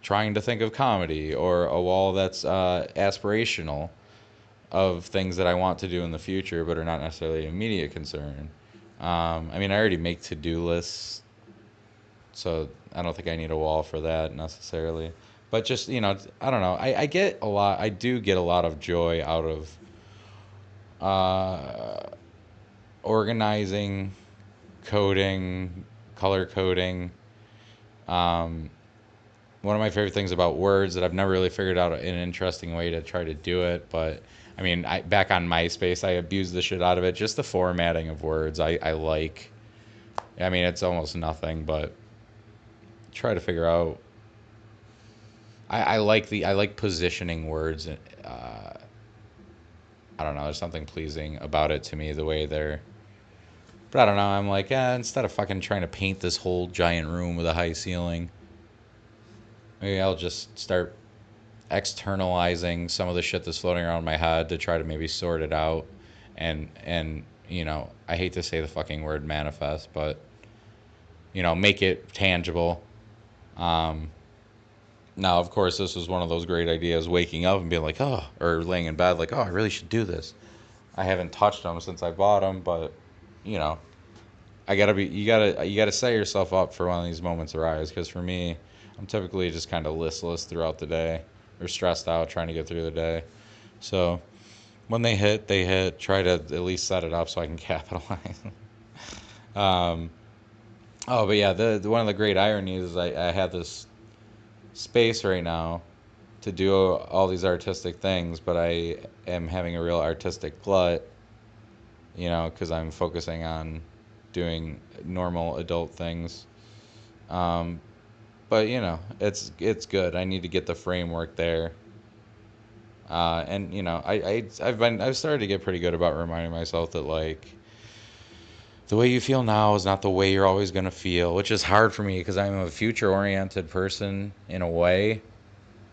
trying to think of comedy, or a wall that's aspirational, of things that I want to do in the future, but are not necessarily an immediate concern. I mean, I already make to-do lists, so I don't think I need a wall for that necessarily. But just, I don't know. I get a lot. I do get a lot of joy out of uh, organizing, coding, color coding. Um, One of my favorite things about words that I've never really figured out an interesting way to try to do it, but I mean, back on MySpace, I abused the shit out of it. Just the formatting of words, I like. I mean, it's almost nothing, but try to figure out. I like positioning words. I don't know. There's something pleasing about it to me, the way they're. But I don't know. I'm like, instead of fucking trying to paint this whole giant room with a high ceiling, maybe I'll just start externalizing some of the shit that's floating around my head to try to maybe sort it out. And I hate to say the fucking word manifest, but make it tangible. Um, Now, of course, this was one of those great ideas, waking up and being like, oh, or laying in bed like, oh, I really should do this. I haven't touched them since I bought them, but you know, you gotta set yourself up for when these moments arise. Because for me, I'm typically just kind of listless throughout the day, or stressed out trying to get through the day. So when they hit, they hit. Try to at least set it up so I can capitalize. um, oh, but yeah, the one of the great ironies is I have this space right now to do all these artistic things, but I am having a real artistic glut, because I'm focusing on doing normal adult things. Um, but it's good. I need to get the framework there. And I've started to get pretty good about reminding myself that, like, the way you feel now is not the way you're always gonna feel, which is hard for me because I'm a future oriented person in a way.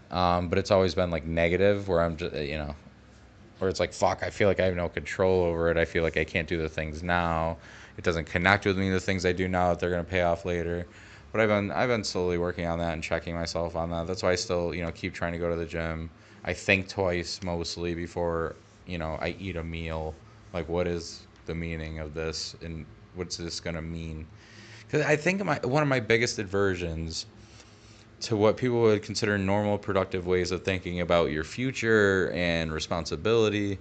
But it's always been like negative, where I'm just where it's like, fuck, I feel like I have no control over it. I feel like I can't do the things now. It doesn't connect with me, the things I do now, that they're gonna pay off later. But I've been slowly working on that and checking myself on that. That's why I still keep trying to go to the gym. I think twice mostly before I eat a meal. Like, what is the meaning of this, and what's this gonna mean? Because I think one of my biggest aversions to what people would consider normal productive ways of thinking about your future and responsibility,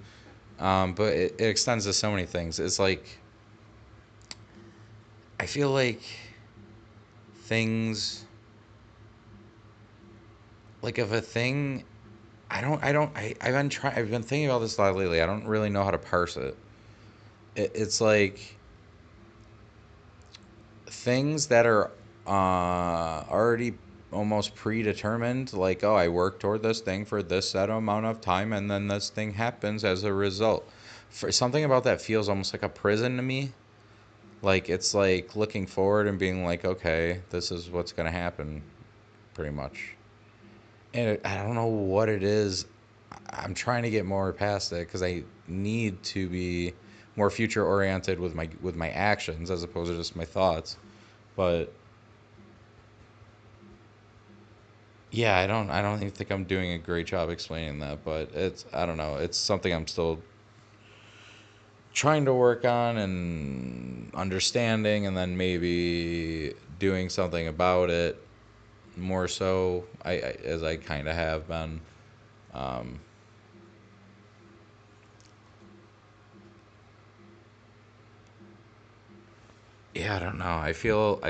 but it extends to so many things. It's like, I feel like things, like, if a thing, I've been thinking about this a lot lately. I don't really know how to parse it. It's like things that are already almost predetermined, like, oh, I work toward this thing for this set amount of time, and then this thing happens as a result. For something about that feels almost like a prison to me. Like, it's like looking forward and being like, okay, this is what's going to happen, pretty much. And I don't know what it is. I'm trying to get more past it because I need to be more future oriented with my actions as opposed to just my thoughts. But yeah, I don't even think I'm doing a great job explaining that, but I don't know. It's something I'm still trying to work on and understanding, and then maybe doing something about it more so, as I kind of have been. Um, yeah, I don't know. I feel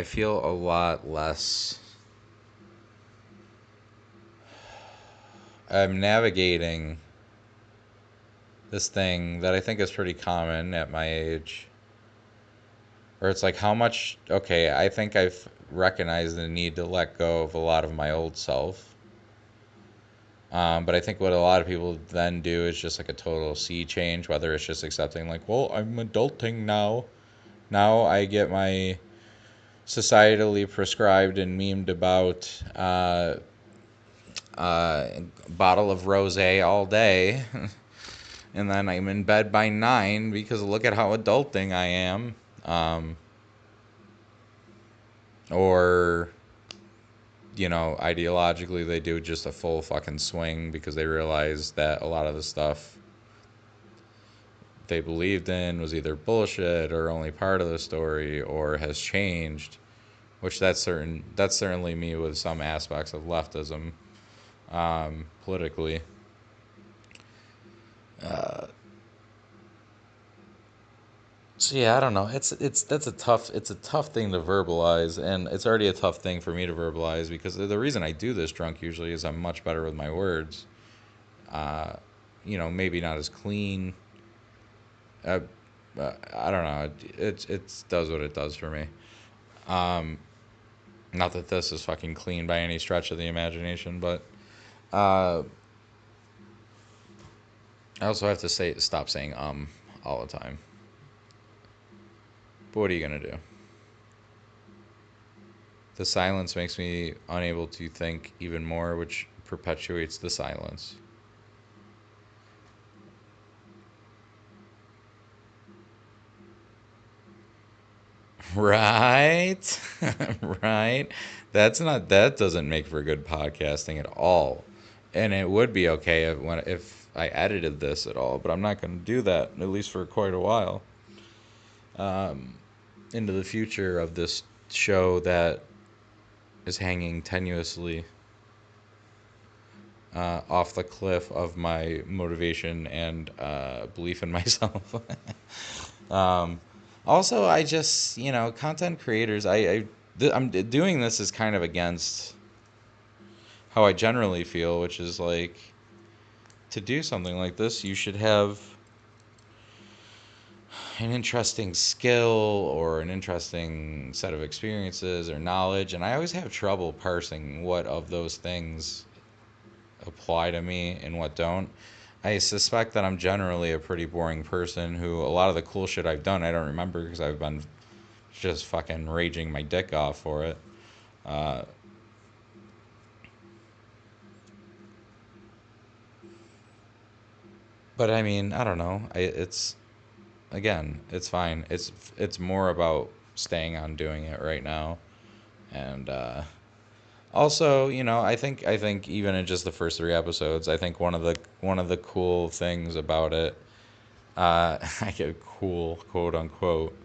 a lot less. I'm navigating this thing that I think is pretty common at my age, where it's like, how much, okay, I think I've recognized the need to let go of a lot of my old self. But I think what a lot of people then do is just like a total sea change, whether it's just accepting, like, well, I'm adulting now. Now I get my societally prescribed and memed about bottle of rosé all day. And then I'm in bed by 9 because look at how adulting I am. Um, or ideologically they do just a full fucking swing because they realize that a lot of the stuff they believed in was either bullshit or only part of the story or has changed, which that's certainly me with some aspects of leftism, politically. Uh, so yeah, I don't know. It's a tough thing to verbalize, and it's already a tough thing for me to verbalize because the reason I do this drunk usually is I'm much better with my words. Uh, maybe not as clean. Uh, I don't know. It does what it does for me. Um, Not that this is fucking clean by any stretch of the imagination, but uh, I also have to stop saying all the time. But what are you gonna do? The silence makes me unable to think even more, which perpetuates the silence. Right? Right? That doesn't make for good podcasting at all. And it would be okay if I edited this at all, but I'm not going to do that at least for quite a while. Um, into the future of this show that is hanging tenuously off the cliff of my motivation and belief in myself. um, Also, I just, content creators, I'm doing this is kind of against how I generally feel, which is like to do something like this, you should have an interesting skill or an interesting set of experiences or knowledge, and I always have trouble parsing what of those things apply to me and what don't. I suspect that I'm generally a pretty boring person who a lot of the cool shit I've done I don't remember because I've been just fucking raging my dick off for it. Uh, but I mean, I don't know. It's again, it's fine. It's more about staying on doing it right now, and also, I think even in just the first three episodes, I think one of the cool things about it, I get cool quote unquote.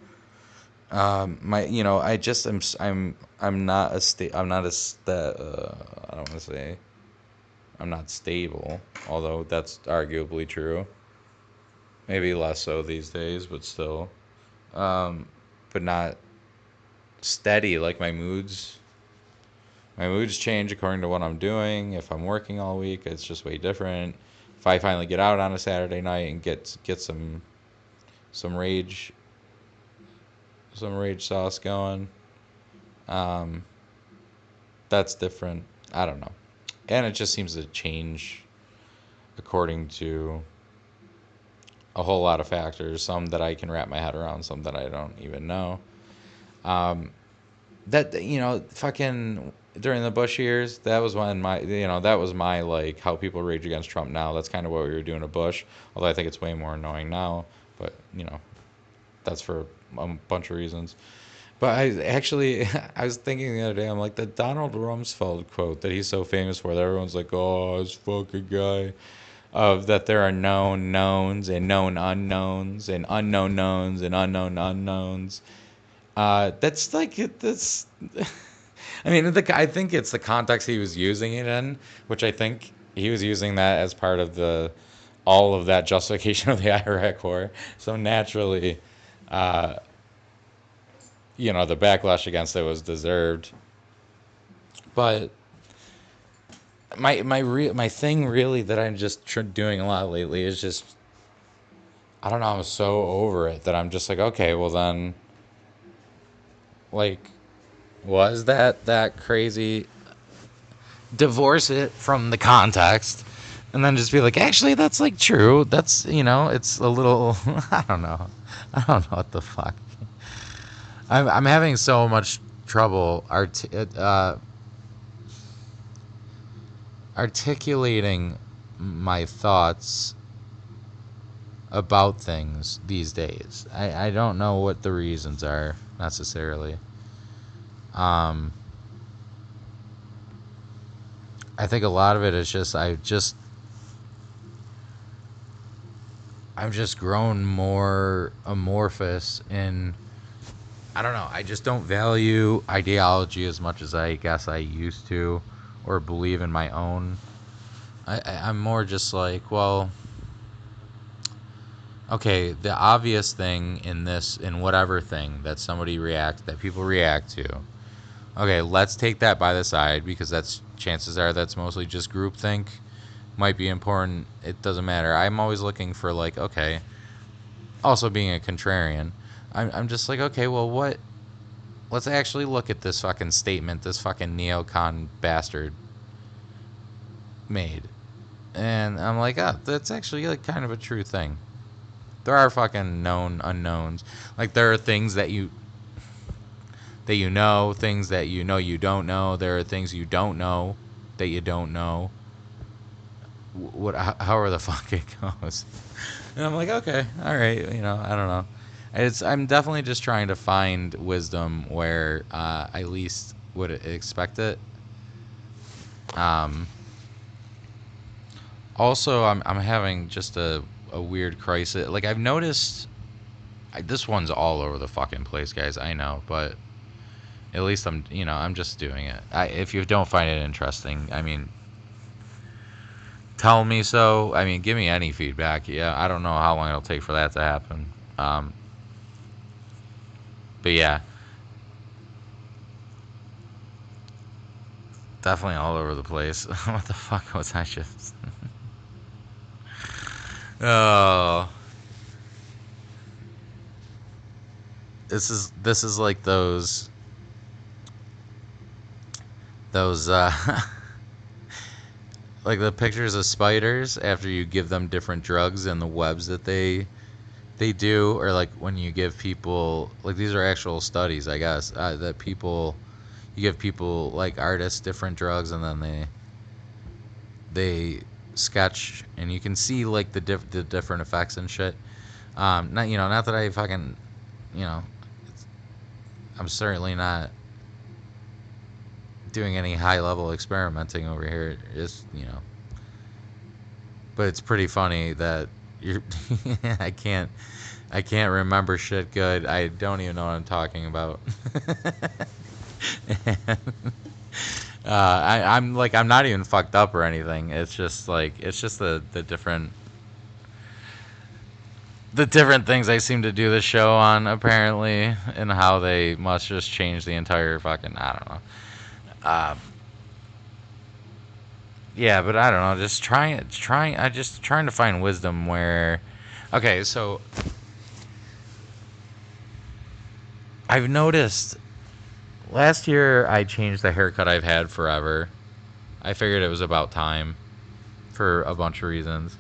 My I just I'm not I'm not I don't want to say I'm not stable, although that's arguably true. Maybe less so these days, but still. Um, but not steady. Like my moods change according to what I'm doing. If I'm working all week, it's just way different. If I finally get out on a Saturday night and get some rage some rage sauce going, um, that's different. I don't know, and it just seems to change according to a whole lot of factors. Some that I can wrap my head around, some that I don't even know. Um, that fucking during the Bush years, that was when that was my like how people rage against Trump now. That's kind of what we were doing to Bush, although I think it's way more annoying now. But that's for a bunch of reasons. But I actually I was thinking the other day, I'm like the Donald Rumsfeld quote that he's so famous for, that everyone's like, oh, this fucking guy. Of that there are known knowns and known unknowns and unknown knowns and unknown unknowns. That's like that's. I mean, I think it's the context he was using it in, which I think he was using that as part of all of that justification of the Iraq War. So naturally, uh, the backlash against it was deserved. But my thing really that I'm just doing a lot lately is just I don't know. I'm so over it that I'm just like, okay, well then, like, was that crazy? Divorce it from the context and then just be like, actually, that's like true. That's, it's a little, I don't know. I don't know what the fuck. I'm having so much trouble articulating my thoughts about things these days. I don't know what the reasons are necessarily. Um, I think a lot of it is just I've just grown more amorphous in. I don't know. I just don't value ideology as much as I guess I used to, or believe in my own. I'm more just like, well, okay, the obvious thing in this, in whatever thing that people react to. Okay, let's take that by the side because that's chances are that's mostly just groupthink. Might be important. It doesn't matter. I'm always looking for like, okay. Also being a contrarian, I'm just like, okay, well, what? Let's actually look at this fucking statement this fucking neocon bastard made, and I'm like, oh, that's actually like kind of a true thing. There are fucking known unknowns. Like there are things things that you know you don't know. There are things you don't know that you don't know. What? However the fuck it goes. And I'm like, okay, all right, I don't know. I'm definitely just trying to find wisdom where I least would expect it. Um, Also, I'm having just a weird crisis. Like I've noticed, this one's all over the fucking place, guys. I know, but at least I'm just doing it. If you don't find it interesting, I mean, tell me so. I mean, give me any feedback. Yeah, I don't know how long it'll take for that to happen. Um, but yeah, definitely all over the place. What the fuck was I just? Oh, this is like those like the pictures of spiders after you give them different drugs and the webs that they do, or like when you give people, like, these are actual studies, I guess, that people, you give people like artists different drugs and then they sketch and you can see like the different effects and shit. Not that I fucking, you know I'm certainly not doing any high level experimenting over here. Just, but it's pretty funny that you're I can't remember shit good. I don't even know what I'm talking about. I'm not even fucked up or anything. It's just like the different things I seem to do the show on, apparently, and how they must just change the entire fucking, I don't know. Uh, yeah, but I don't know. Trying to find wisdom where, okay, so I've noticed last year I changed the haircut I've had forever. I figured it was about time for a bunch of reasons.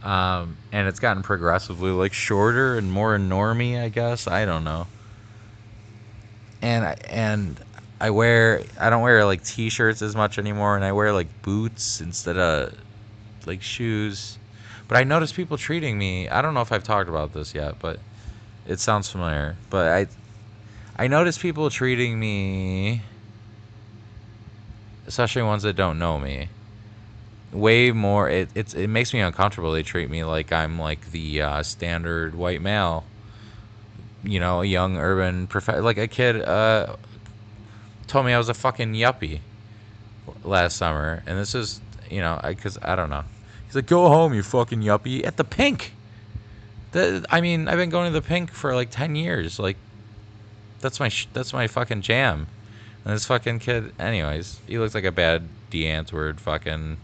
And it's gotten progressively like shorter and more normy, I guess. I don't know. And I don't wear like t-shirts as much anymore, and I wear like boots instead of like shoes. But I notice people treating me. I don't know if I've talked about this yet, but it sounds familiar. But I notice people treating me, especially ones that don't know me, way more. It makes me uncomfortable. They treat me like I'm like the standard white male, a young urban like a kid told me I was a fucking yuppie last summer, and this is, because I don't know. He's like, go home, you fucking yuppie, at the Pink. I mean, I've been going to the Pink for like 10 years. Like, that's my fucking jam. And this fucking kid, anyways, he looks like a bad D Antwoord fucking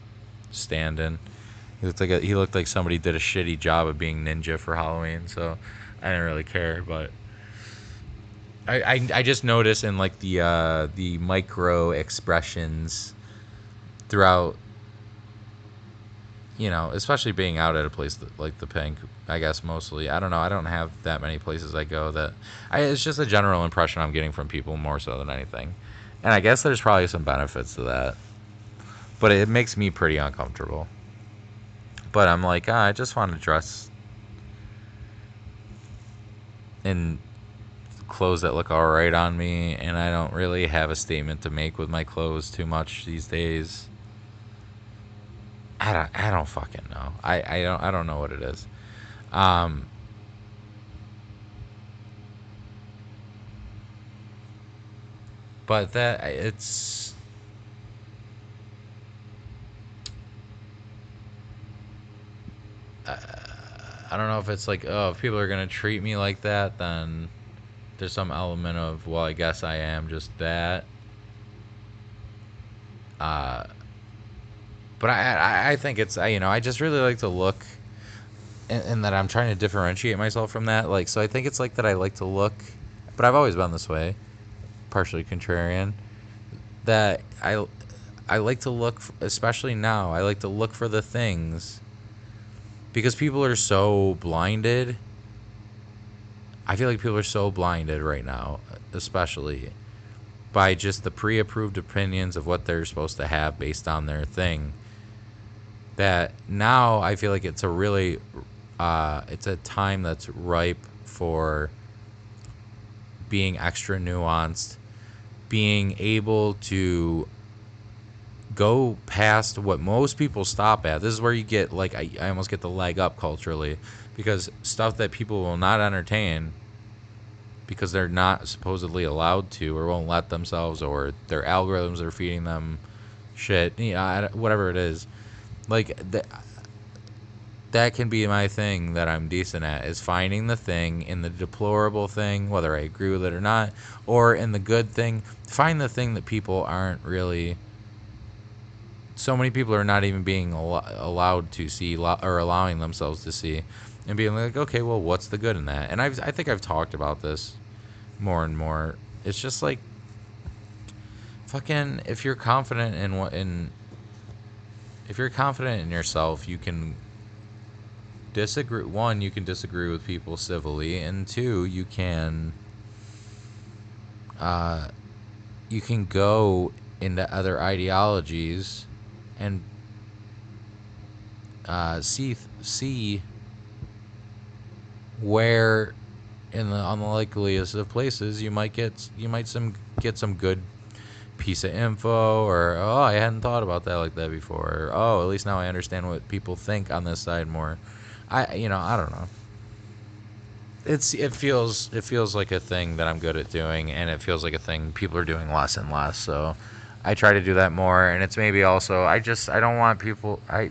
stand-in. He looked like somebody did a shitty job of being ninja for Halloween, so I didn't really care. But I just noticed in like the micro expressions throughout, especially being out at a place like the Pink, I guess mostly. I don't know. I don't have that many places I go that. It's just a general impression I'm getting from people more so than anything. And I guess there's probably some benefits to that. But it makes me pretty uncomfortable. But I'm like, I just want to dress in clothes that look alright on me. And I don't really have a statement to make with my clothes too much these days. I don't fucking know. I don't know what it is. Um, but that it's I don't know if it's like, oh, if people are gonna treat me like that, then there's some element of, well, I guess I am just that. Uh, but I think it's I just really like to look, and that I'm trying to differentiate myself from that. Like, so I think it's like that I like to look, but I've always been this way, partially contrarian. That I like to look, especially now. I like to look for the things because people are so blinded. I feel like people are so blinded right now, especially by just the pre-approved opinions of what they're supposed to have based on their thing. That now I feel like it's a really, it's a time that's ripe for being extra nuanced, being able to go past what most people stop at. This is where you get, like, I almost get the leg up culturally, because stuff that people will not entertain because they're not supposedly allowed to, or won't let themselves, or their algorithms are feeding them shit, whatever it is. Like, that can be my thing that I'm decent at, is finding the thing in the deplorable thing, whether I agree with it or not, or in the good thing. Find the thing that people aren't really. So many people are not even being allowed to see, or allowing themselves to see, and being like, okay, well, what's the good in that? And I think I've talked about this more and more. It's just like, fucking, if you're confident in if you're confident in yourself, you can disagree. One, you can disagree with people civilly, and two, uh, you can go into other ideologies and see where, in the unlikeliest of places, get some good piece of info, or, oh, I hadn't thought about that like that before, or, oh, at least now I understand what people think on this side more. I don't know. It feels like a thing that I'm good at doing, and it feels like a thing people are doing less and less. So I try to do that more, and it's maybe also, I don't want people. I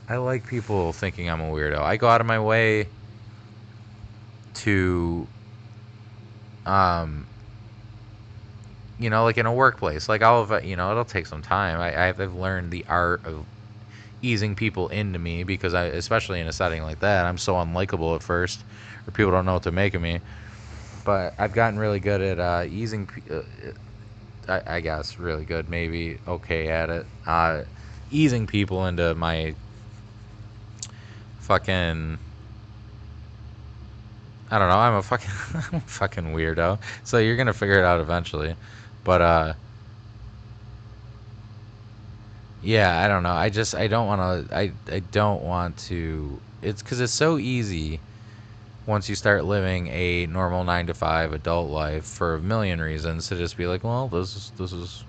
like people thinking I'm a weirdo. I go out of my way to, um like in a workplace, like, it'll take some time. I've learned the art of easing people into me, because especially in a setting like that, I'm so unlikable at first, or people don't know what to make of me. But I've gotten really good at easing. I guess really good, maybe okay at it. Easing people into my fucking. I don't know. I'm a fucking I'm a fucking weirdo. So you're gonna figure it out eventually. But yeah, I don't know. I don't want to. I don't want to. It's because it's so easy once you start living a normal 9 to 5 adult life, for a million reasons, to just be like, well, this is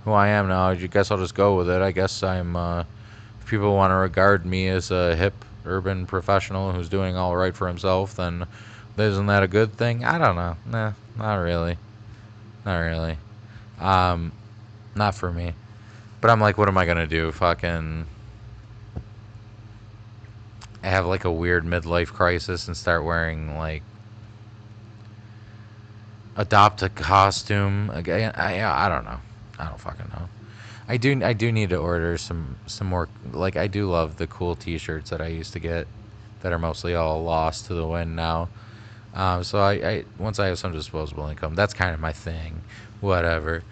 who I am now. I guess I'll just go with it. I guess I'm. If people want to regard me as a hip urban professional who's doing all right for himself, then isn't that a good thing? I don't know. Nah, not really. Not really. Um, Not for me. But I'm like, what am I gonna do? Fucking have like a weird midlife crisis and start wearing, like, adopt a costume again? I don't know. I don't fucking know. I do need to order some more. Like, I do love the cool T-shirts that I used to get, that are mostly all lost to the wind now. So I once I have some disposable income, that's kind of my thing. Whatever.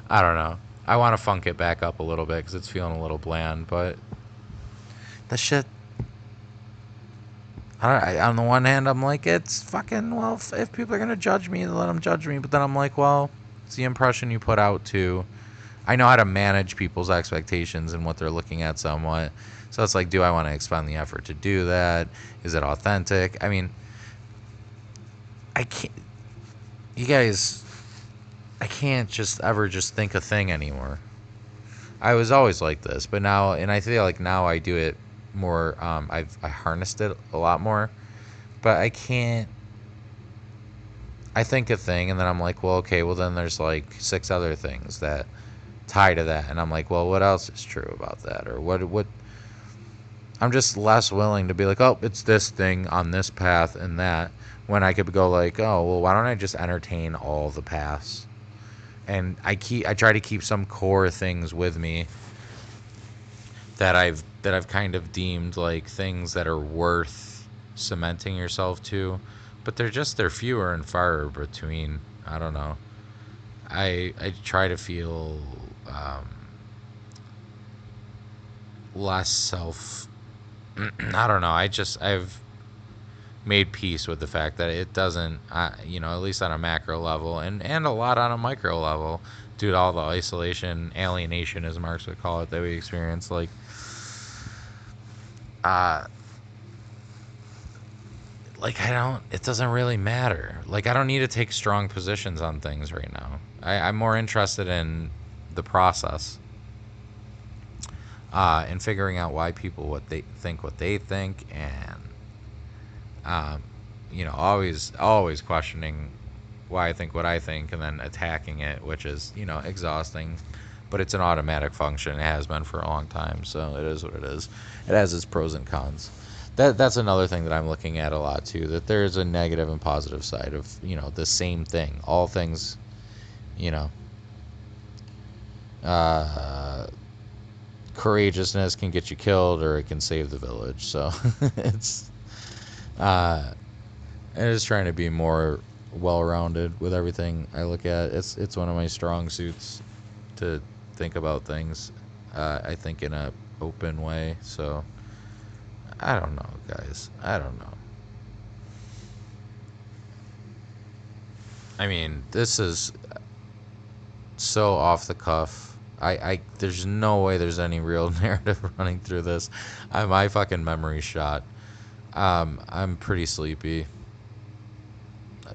I don't know. I want to funk it back up a little bit because it's feeling a little bland. But the shit. On the one hand, I'm like, it's fucking, well. If people are gonna judge me, let them judge me. But then I'm like, well, it's the impression you put out too. I know how to manage people's expectations and what they're looking at somewhat. So it's like, do I want to expend the effort to do that? Is it authentic? I mean, I can't. You guys, I can't just ever just think a thing anymore. I was always like this, but now, and I feel like now I do it more. I harnessed it a lot more, but I can't. I think a thing, and then I'm like, well, okay, well then there's like 6 other things that tie to that, and I'm like, well, what else is true about that, or what? I'm just less willing to be like, oh, it's this thing on this path and that, when I could go like, oh, well, why don't I just entertain all the paths? And I try to keep some core things with me that I've kind of deemed like things that are worth cementing yourself to, but they're fewer and far between. I don't know. I try to feel um, less self. I don't know. I've made peace with the fact that it doesn't, at least on a macro level and a lot on a micro level, due to all the isolation, alienation, as Marx would call it, that we experience. Uh, I don't, it doesn't really matter. Like, I don't need to take strong positions on things right now. I'm more interested in the process, and figuring out why people what they think, and um, always questioning why I think what I think, and then attacking it, which is exhausting. But it's an automatic function. It has been for a long time, so it is what it is. It has its pros and cons. That's another thing that I'm looking at a lot too. That there's a negative and positive side of the same thing. All things, you know, uh, courageousness can get you killed, or it can save the village. So it's uh, I'm just trying to be more well-rounded with everything I look at. It's one of my strong suits to think about things. I think in a open way. So I don't know, guys. I don't know. I mean, this is so off the cuff. I there's no way there's any real narrative running through this. My fucking memory's shot. I'm pretty sleepy.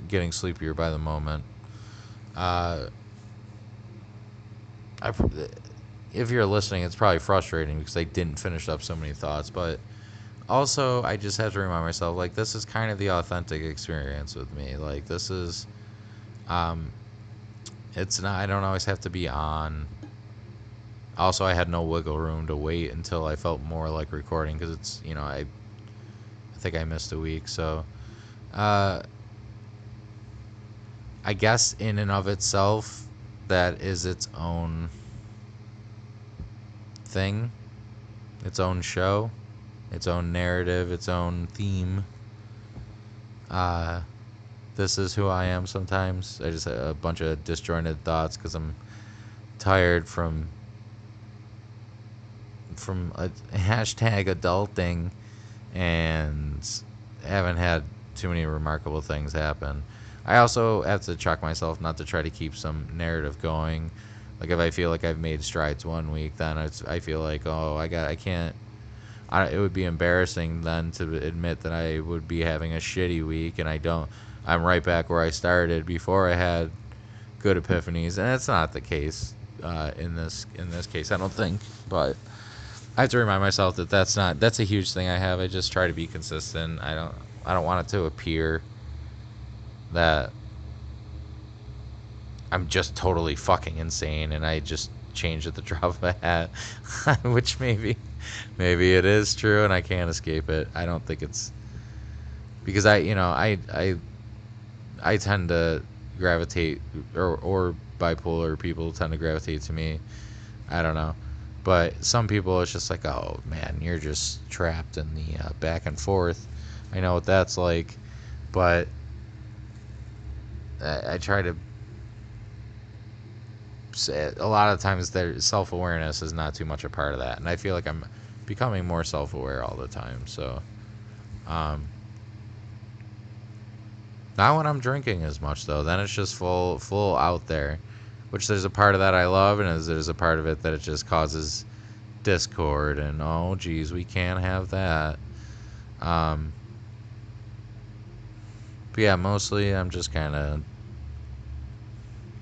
Getting sleepier by the moment. Uh, I, if you're listening, it's probably frustrating because I didn't finish up so many thoughts. But also, I just have to remind myself, like, this is kind of the authentic experience with me. Like, this is, um, it's not. I don't always have to be on. Also, I had no wiggle room to wait until I felt more like recording because it's, I think I missed a week. So, uh, I guess in and of itself, that is its own thing, its own show, its own narrative, its own theme. Uh, this is who I am sometimes. I just have a bunch of disjointed thoughts because I'm tired from a hashtag adulting, and haven't had too many remarkable things happen. I also have to check myself not to try to keep some narrative going. Like, if I feel like I've made strides one week, then I feel like, oh, I can't. It would be embarrassing then to admit that I would be having a shitty week, and I don't. I'm right back where I started before I had good epiphanies, and it's not the case in this case. I don't think, but I have to remind myself that that's a huge thing I have. I just try to be consistent. I don't want it to appear that I'm just totally fucking insane and I just change at the drop of a hat, which maybe it is true and I can't escape it. I don't think it's because I tend to gravitate, or bipolar people tend to gravitate to me. I don't know. But some people, it's just like, oh man, you're just trapped in the back and forth. I know what that's like, but I try to say a lot of times their self awareness is not too much a part of that, and I feel like I'm becoming more self aware all the time. So, um, not when I'm drinking as much though. Then it's just full out there, which there's a part of that I love, and there's a part of it that it just causes discord and oh geez, we can't have that. Um, but yeah, mostly I'm just kind of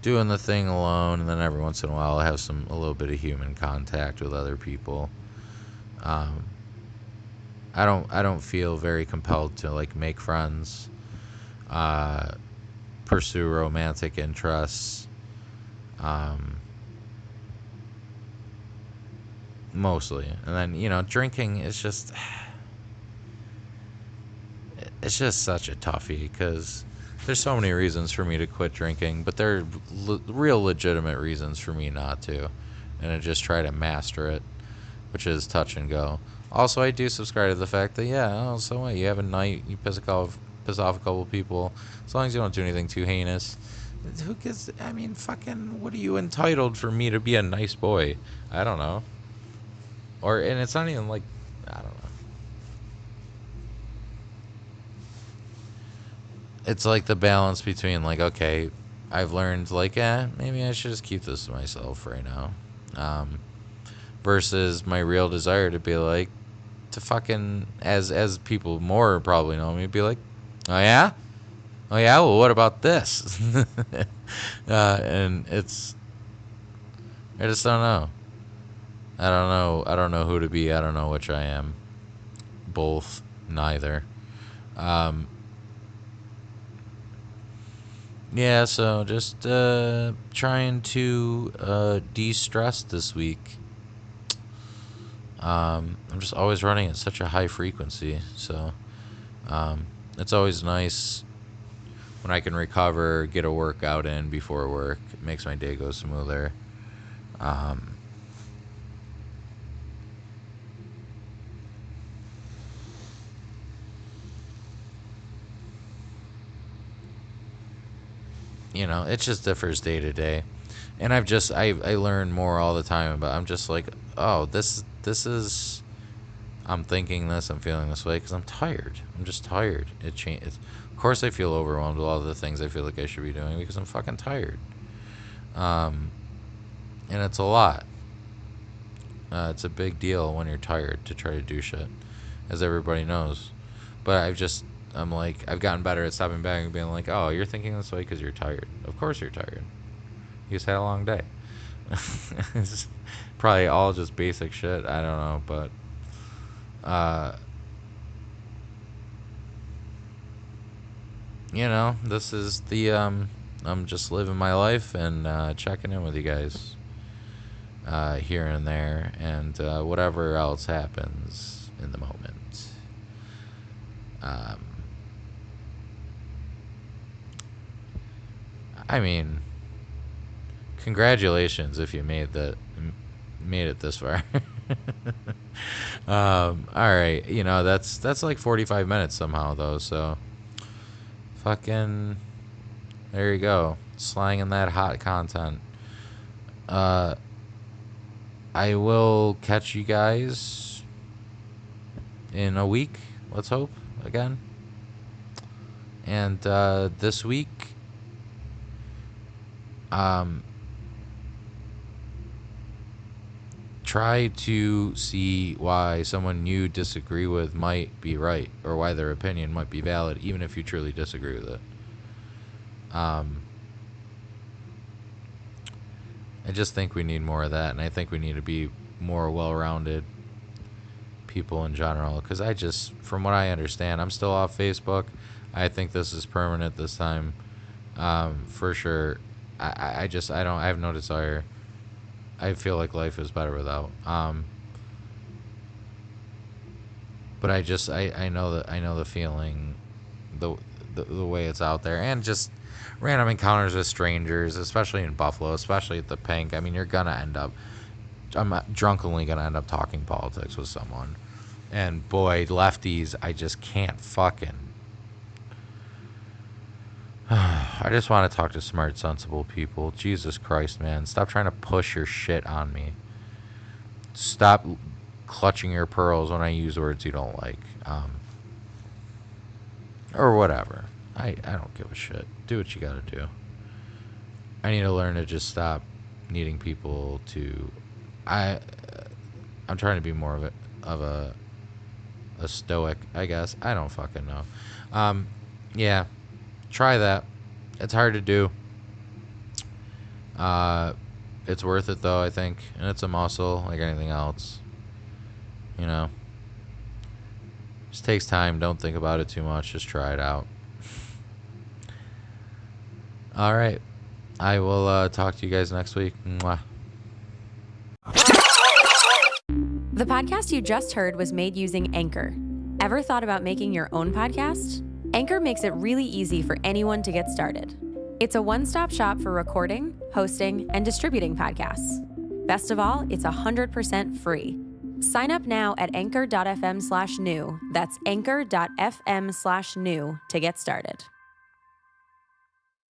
doing the thing alone, and then every once in a while I have a little bit of human contact with other people. Um, I don't feel very compelled to like make friends, uh, pursue romantic interests. Um, Mostly, and then drinking is just it's just such a toughie because there's so many reasons for me to quit drinking, but there are real legitimate reasons for me not to, and I just try to master it, which is touch and go. Also, I do subscribe to the fact that so what? You have a night, you piss off a couple people, as long as you don't do anything too heinous. Who gives? I mean, fucking, what are you entitled for me to be a nice boy? I don't know. And it's not even like, I don't know. It's like the balance between like, okay, I've learned like, maybe I should just keep this to myself right now, um, versus my real desire to be like, to fucking, as people more probably know me, be like, oh yeah, oh yeah, well what about this? And I just don't know. I don't know who to be. I don't know which I am. Both, neither. Um, Yeah, so just trying to de-stress this week. I'm just always running at such a high frequency, so um, it's always nice when I can recover, get a workout in before work. It makes my day go smoother. Um, it just differs day to day, and I learn more all the time. But I'm just like, oh, this is, I'm thinking this, I'm feeling this way because I'm tired. I'm just tired. Of course, I feel overwhelmed with all the things I feel like I should be doing because I'm fucking tired. Um, and it's a lot. It's a big deal when you're tired to try to do shit, as everybody knows. But I'm like, I've gotten better at stopping back and being like, oh, you're thinking this way because you're tired. Of course you're tired. You just had a long day. It's probably all just basic shit. I don't know, but uh, this is the I'm just living my life and checking in with you guys here and there, and whatever else happens in the moment. Um, I mean, congratulations if you made it this far. All right, that's like 45 minutes somehow though, so fucking there you go, slanging that hot content. Uh, I will catch you guys in a week. Let's hope again. And this week, um, try to see why someone you disagree with might be right, or why their opinion might be valid, even if you truly disagree with it. Um, I just think we need more of that, and I think we need to be more well-rounded people in general. Because from what I understand, I'm still off Facebook. I think this is permanent this time, for sure. I have no desire. I feel like life is better without. But I know the feeling, the, the way it's out there, and just random encounters with strangers, especially in Buffalo, especially at the Pink. I mean, I'm drunkenly gonna end up talking politics with someone, and boy, lefties, I just can't fucking. I just want to talk to smart, sensible people. Jesus Christ, man, stop trying to push your shit on me. Stop clutching your pearls when I use words you don't like. Or whatever. I don't give a shit. Do what you gotta do. I need to learn to just stop needing people to. I I'm trying to be more of a stoic, I guess. I don't fucking know. Um, yeah, try that. It's hard to do. Uh, it's worth it though, I think, and it's a muscle like anything else. You know. Just takes time. Don't think about it too much. Just try it out. All right. I will talk to you guys next week. Mwah. The podcast you just heard was made using Anchor. Ever thought about making your own podcast? Anchor makes it really easy for anyone to get started. It's a one-stop shop for recording, hosting, and distributing podcasts. Best of all, it's 100% free. Sign up now at anchor.fm/new. That's anchor.fm/new to get started.